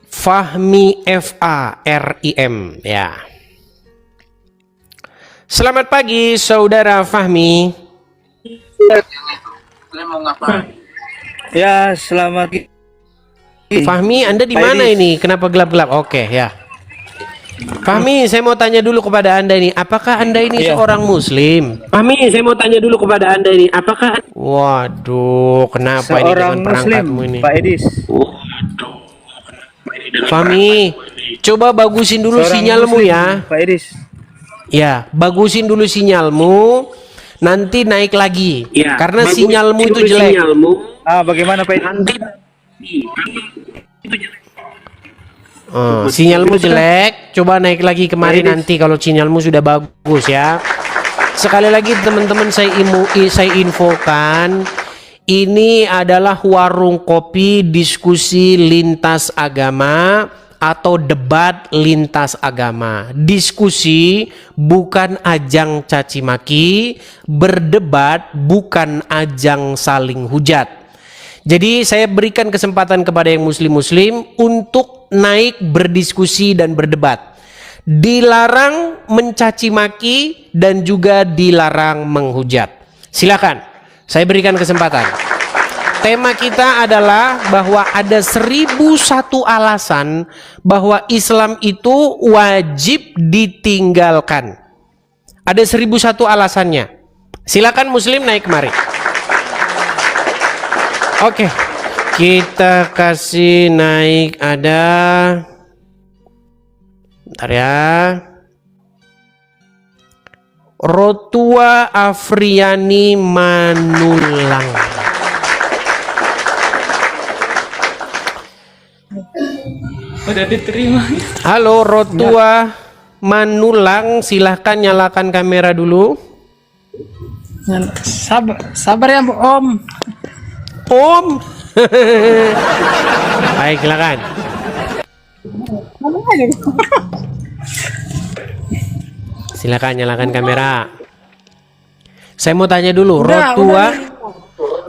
Fahmi, F-A-R-I-M ya. Selamat pagi saudara Fahmi. Ya, selamat. Fahmi, Anda di mana ini? Kenapa gelap-gelap? Oke, ya. Fahmi, saya mau tanya dulu kepada Anda ini, apakah Anda ini seorang muslim? Fahmi, saya mau tanya dulu kepada Anda ini, apakah Waduh, kenapa ini dengan perangkatmu ini? Pak Edis. Fahmi, coba bagusin dulu sinyalmu ya. Pak Edis. Ya, bagusin dulu sinyalmu, nanti naik lagi. Ya, karena sinyalmu itu jelek. Bagaimana Pak Edis? Sinyalmu jelek, coba naik lagi kemari nanti kalau sinyalmu sudah bagus ya. sekali lagi teman-teman saya infokan, ini adalah warung kopi diskusi lintas agama atau debat lintas agama. Diskusi bukan ajang caci maki, berdebat bukan ajang saling hujat. Jadi saya berikan kesempatan kepada yang muslim-muslim untuk naik berdiskusi dan berdebat. Dilarang mencaci maki dan juga dilarang menghujat. Silakan, saya berikan kesempatan. Tema kita adalah bahwa ada 1001 alasan bahwa Islam itu wajib ditinggalkan. Ada 1001 alasannya. Silakan muslim naik kemari. Oke, kita kasih naik ada. Bentar ya. Rotua Afriani Manulang. Udah diterima. Halo Rotua Manulang, silahkan nyalakan kamera dulu. Sabar ya Om. Om. Baik, silakan. Silakan nyalakan kamera. Saya mau tanya dulu,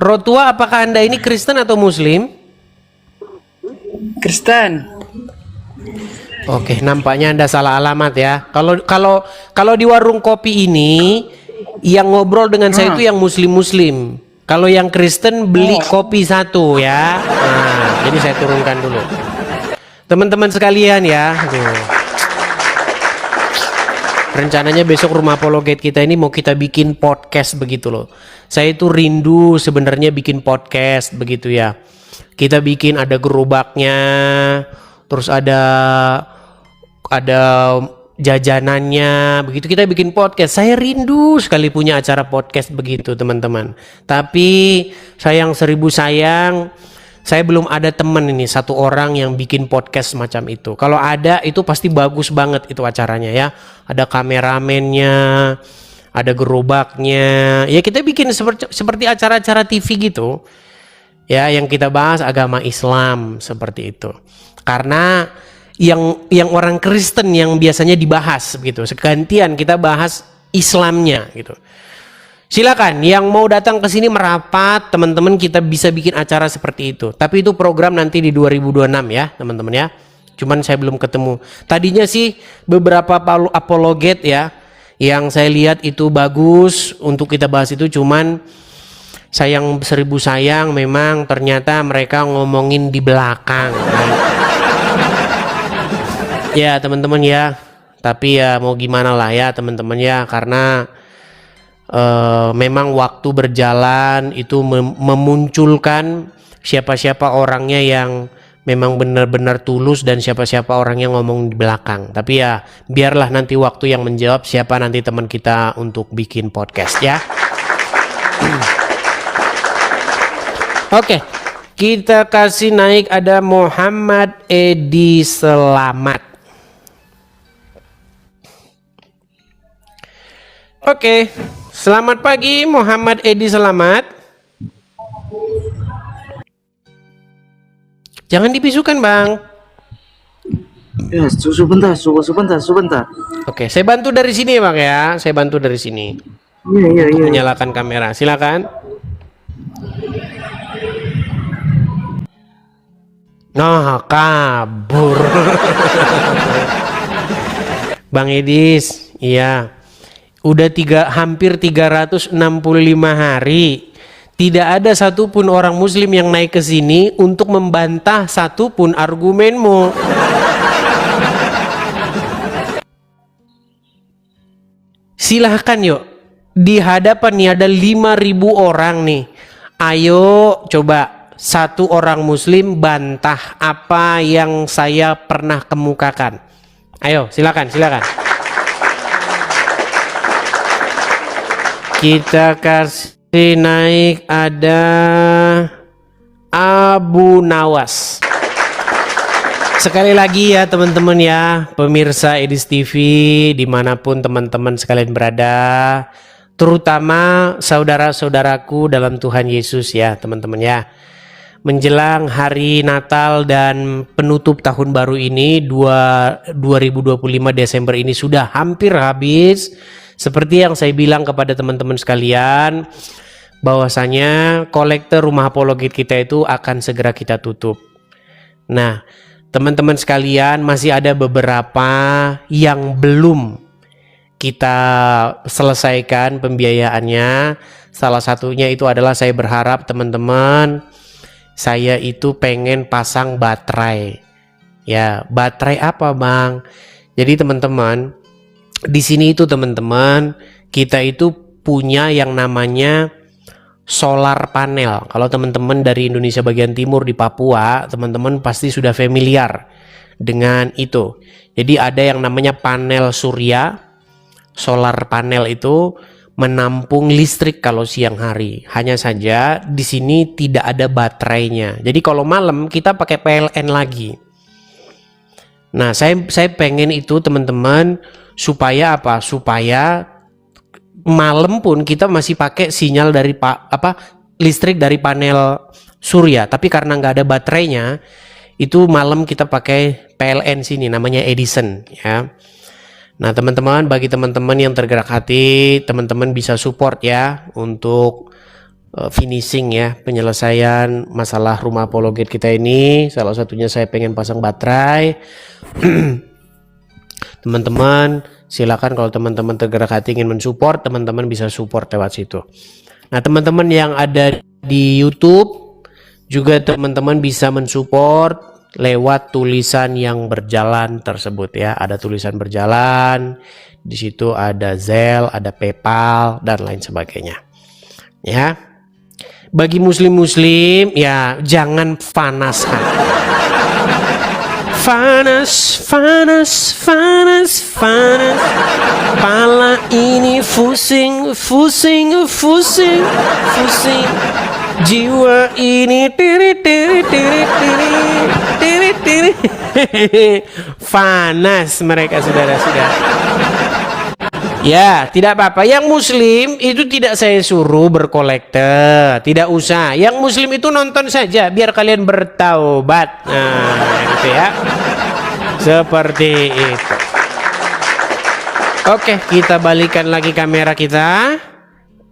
Rotua, apakah Anda ini Kristen atau Muslim? Kristen. Oke, nampaknya Anda salah alamat ya. Kalau di warung kopi ini yang ngobrol dengan saya itu yang Muslim-Muslim. Kalau yang Kristen beli kopi satu ya. Nah, jadi saya turunkan dulu. Teman-teman sekalian ya. Rencananya besok rumah apologet kita ini mau kita bikin podcast begitu loh. Saya itu rindu sebenarnya bikin podcast begitu ya. Kita bikin ada gerobaknya, terus ada jajanannya, begitu kita bikin podcast. Saya rindu sekali punya acara podcast begitu teman-teman. Tapi sayang seribu sayang, saya belum ada teman ini satu orang yang bikin podcast macam itu. Kalau ada itu pasti bagus banget itu acaranya ya. Ada kameramennya, ada gerobaknya. Ya kita bikin seperti acara-acara TV gitu. Ya, yang kita bahas agama Islam seperti itu. Karena yang orang Kristen yang biasanya dibahas begitu. Segantian kita bahas Islamnya gitu. Silakan yang mau datang ke sini merapat, teman-teman, kita bisa bikin acara seperti itu. Tapi itu program nanti di 2026 ya, teman-teman ya. Cuman saya belum ketemu. Tadinya sih beberapa apologet ya yang saya lihat itu bagus untuk kita bahas itu, cuman sayang seribu sayang memang ternyata mereka ngomongin di belakang. Ya teman-teman ya, tapi ya mau gimana lah ya teman-teman ya, karena memang waktu berjalan itu memunculkan siapa-siapa orangnya yang memang benar-benar tulus dan siapa-siapa orang yang ngomong di belakang. Tapi ya biarlah nanti waktu yang menjawab siapa nanti teman kita untuk bikin podcast ya. Oke, kita kasih naik ada Muhammad Edi Selamat. Oke, selamat pagi Muhammad Edi Selamat. Jangan dibisukan Bang. Ya, sebentar. Oke, saya bantu dari sini Bang ya. Saya bantu dari sini. Iya. Menyalakan kamera, silakan. Nah, kabur. Bang Edis, iya. Udah hampir 365 hari. Tidak ada satupun orang muslim yang naik ke sini untuk membantah satupun argumenmu. Silahkan yuk. Di hadapan nih ada 5.000 orang nih. Ayo coba satu orang muslim bantah apa yang saya pernah kemukakan. Ayo silakan. Kita kasih naik ada Abu Nawas. Sekali lagi ya teman-teman ya, pemirsa Edis TV dimanapun teman-teman sekalian berada, terutama saudara-saudaraku dalam Tuhan Yesus ya teman-teman ya. Menjelang hari Natal dan penutup tahun baru ini 2025 Desember ini sudah hampir habis. Seperti yang saya bilang kepada teman-teman sekalian, bahwasanya kolektor rumah apologet kita itu akan segera kita tutup. Nah, teman-teman sekalian, masih ada beberapa yang belum kita selesaikan pembiayaannya. Salah satunya itu adalah saya berharap teman-teman, saya itu pengen pasang baterai. Ya, baterai apa Bang? Jadi teman-teman, di sini itu teman-teman, kita itu punya yang namanya solar panel. Kalau teman-teman dari Indonesia bagian timur di Papua, teman-teman pasti sudah familiar dengan itu. Jadi ada yang namanya panel surya. Solar panel itu menampung listrik kalau siang hari. Hanya saja di sini tidak ada baterainya. Jadi kalau malam kita pakai PLN lagi. Nah, saya pengen itu teman-teman supaya apa? Supaya malam pun kita masih pakai sinyal dari listrik dari panel surya. Tapi karena nggak ada baterainya, itu malam kita pakai PLN sini, namanya Edison ya. Nah teman-teman, bagi teman-teman yang tergerak hati, teman-teman bisa support ya untuk finishing ya, penyelesaian masalah rumah apologet kita ini. Salah satunya saya pengen pasang baterai. Teman-teman silakan, kalau teman-teman tergerak hati ingin mensupport, teman-teman bisa support lewat situ. Nah teman-teman yang ada di YouTube juga teman-teman bisa mensupport lewat tulisan yang berjalan tersebut ya. Ada tulisan berjalan, di situ ada Zelle, ada PayPal dan lain sebagainya. Ya. Bagi muslim-muslim ya jangan panas hati. Panas. Pala ini pusing. Jiwa ini tiri. Panas mereka saudara-saudara. Ya, tidak apa-apa. Yang muslim itu tidak saya suruh berkolektor, tidak usah. Yang muslim itu nonton saja biar kalian bertaubat. Nah, gitu ya. Seperti itu. Oke, kita balikan lagi kamera kita.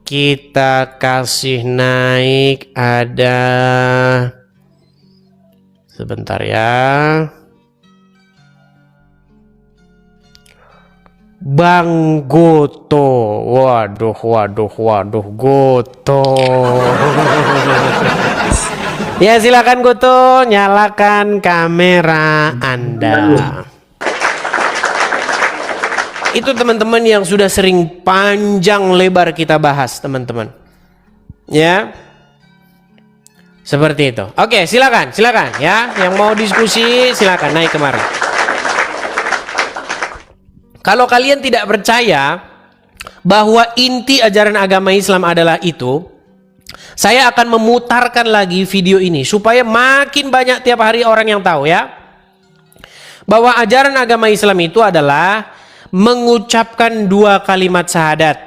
Kita kasih naik, ada sebentar ya. Bang Goto. Waduh Goto. Ya silakan Goto, nyalakan kamera Anda. Itu teman-teman yang sudah sering panjang lebar kita bahas teman-teman. Ya. Seperti itu. Oke, silakan ya. Yang mau diskusi silakan naik kemari. Kalau kalian tidak percaya bahwa inti ajaran agama Islam adalah itu, saya akan memutarkan lagi video ini supaya makin banyak tiap hari orang yang tahu ya. Bahwa ajaran agama Islam itu adalah mengucapkan 2 kalimat syahadat,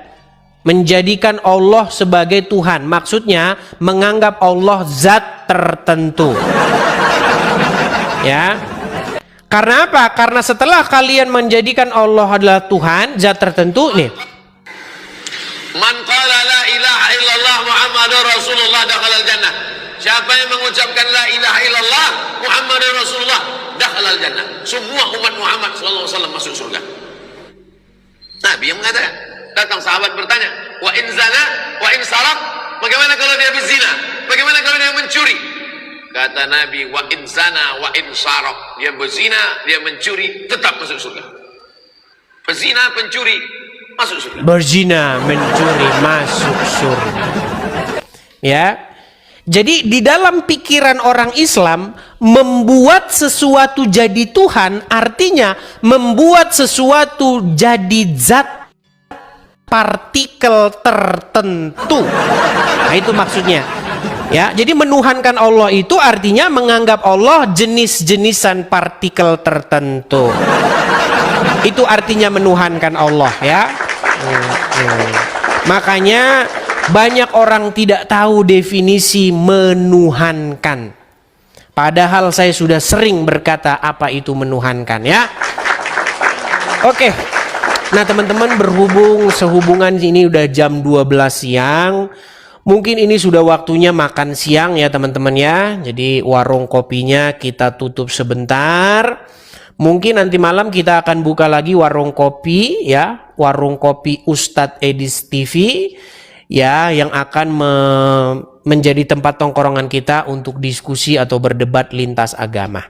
menjadikan Allah sebagai Tuhan. Maksudnya menganggap Allah zat tertentu. Ya. Karena apa? Karena setelah kalian menjadikan Allah adalah Tuhan, zat tertentu nih. Man qala la ilaha illallah Muhammadur Rasulullah dakhalal jannah. Siapa yang mengucapkan la ilaha illallah Muhammadur Rasulullah dakhalal jannah. Semua umat Muhammad sallallahu alaihi wasallam masuk surga. Nabi yang mengatakan, datang sahabat bertanya, wa in zana, wa in sarak, bagaimana kalau dia berzina? Bagaimana kalau dia mencuri? Kata Nabi, wa in zana, wa in sarak, dia berzina, dia mencuri, tetap masuk surga. Berzina, pencuri, masuk surga. Berzina, mencuri, masuk surga. Ya. Jadi di dalam pikiran orang Islam, membuat sesuatu jadi Tuhan artinya membuat sesuatu jadi zat partikel tertentu. Nah itu maksudnya. Ya, jadi menuhankan Allah itu artinya menganggap Allah jenis-jenisan partikel tertentu. Itu artinya menuhankan Allah ya. Makanya banyak orang tidak tahu definisi menuhankan. Padahal saya sudah sering berkata apa itu menuhankan ya. Oke. Nah teman-teman, sehubungan ini udah jam 12 siang. Mungkin ini sudah waktunya makan siang ya teman-teman ya. Jadi warung kopinya kita tutup sebentar. Mungkin nanti malam kita akan buka lagi warung kopi ya, warung kopi Ustadz Edis TV ya, yang akan menjadi tempat tongkrongan kita untuk diskusi atau berdebat lintas agama.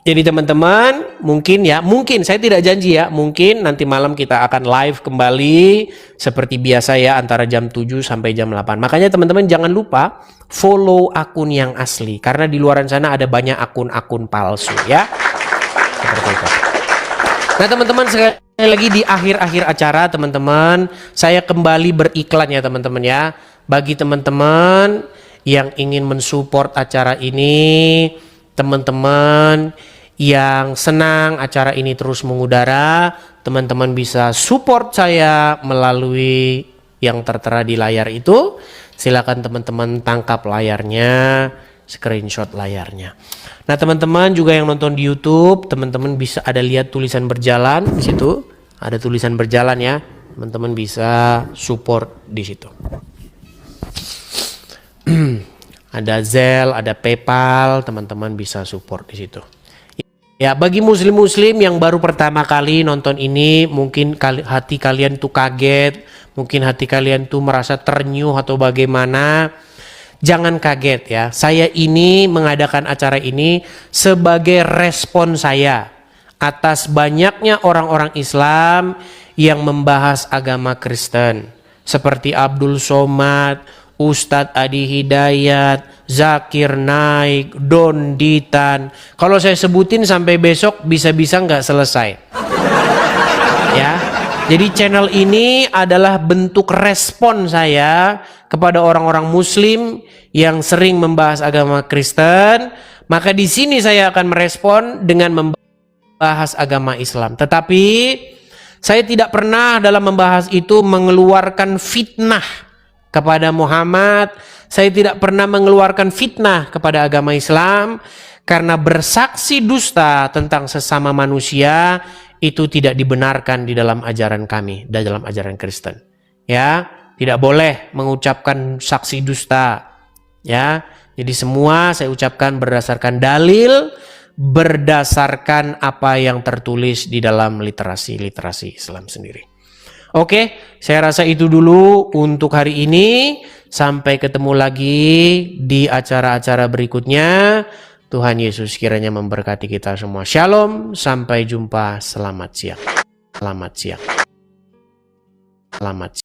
Jadi teman-teman, mungkin saya tidak janji ya, mungkin nanti malam kita akan live kembali seperti biasa ya, antara jam 7 sampai jam 8. Makanya teman-teman jangan lupa follow akun yang asli, karena di luaran sana ada banyak akun-akun palsu ya. Seperti itu. Nah teman-teman, sekali lagi di akhir-akhir acara teman-teman, saya kembali beriklan ya teman-teman ya. Bagi teman-teman yang ingin mensupport acara ini, teman-teman yang senang acara ini terus mengudara, teman-teman bisa support saya melalui yang tertera di layar itu. Silakan teman-teman tangkap layarnya, screenshot layarnya. Nah teman-teman juga yang nonton di YouTube, teman-teman bisa ada lihat tulisan berjalan di situ, ada tulisan berjalan ya, teman-teman bisa support di situ. Ada Zelle, ada PayPal, teman-teman bisa support di situ. Ya, bagi muslim-muslim yang baru pertama kali nonton ini, mungkin hati kalian tuh kaget, mungkin hati kalian tuh merasa ternyuh atau bagaimana. Jangan kaget ya, saya ini mengadakan acara ini sebagai respon saya atas banyaknya orang-orang Islam yang membahas agama Kristen. Seperti Abdul Somad, Ustadz Adi Hidayat, Zakir Naik, Don Ditan. Kalau saya sebutin sampai besok bisa-bisa nggak selesai. Ya, jadi channel ini adalah bentuk respon saya kepada orang-orang Muslim yang sering membahas agama Kristen. Maka di sini saya akan merespon dengan membahas agama Islam. Tetapi saya tidak pernah dalam membahas itu mengeluarkan fitnah kepada Muhammad. Saya tidak pernah mengeluarkan fitnah kepada agama Islam, karena bersaksi dusta tentang sesama manusia itu tidak dibenarkan di dalam ajaran kami, di dalam ajaran Kristen. Ya, tidak boleh mengucapkan saksi dusta. Ya, jadi semua saya ucapkan berdasarkan dalil, berdasarkan apa yang tertulis di dalam literasi Islam sendiri. Oke, saya rasa itu dulu untuk hari ini. Sampai ketemu lagi di acara-acara berikutnya. Tuhan Yesus kiranya memberkati kita semua. Shalom, sampai jumpa. Selamat siang. Selamat siang. Selamat siang.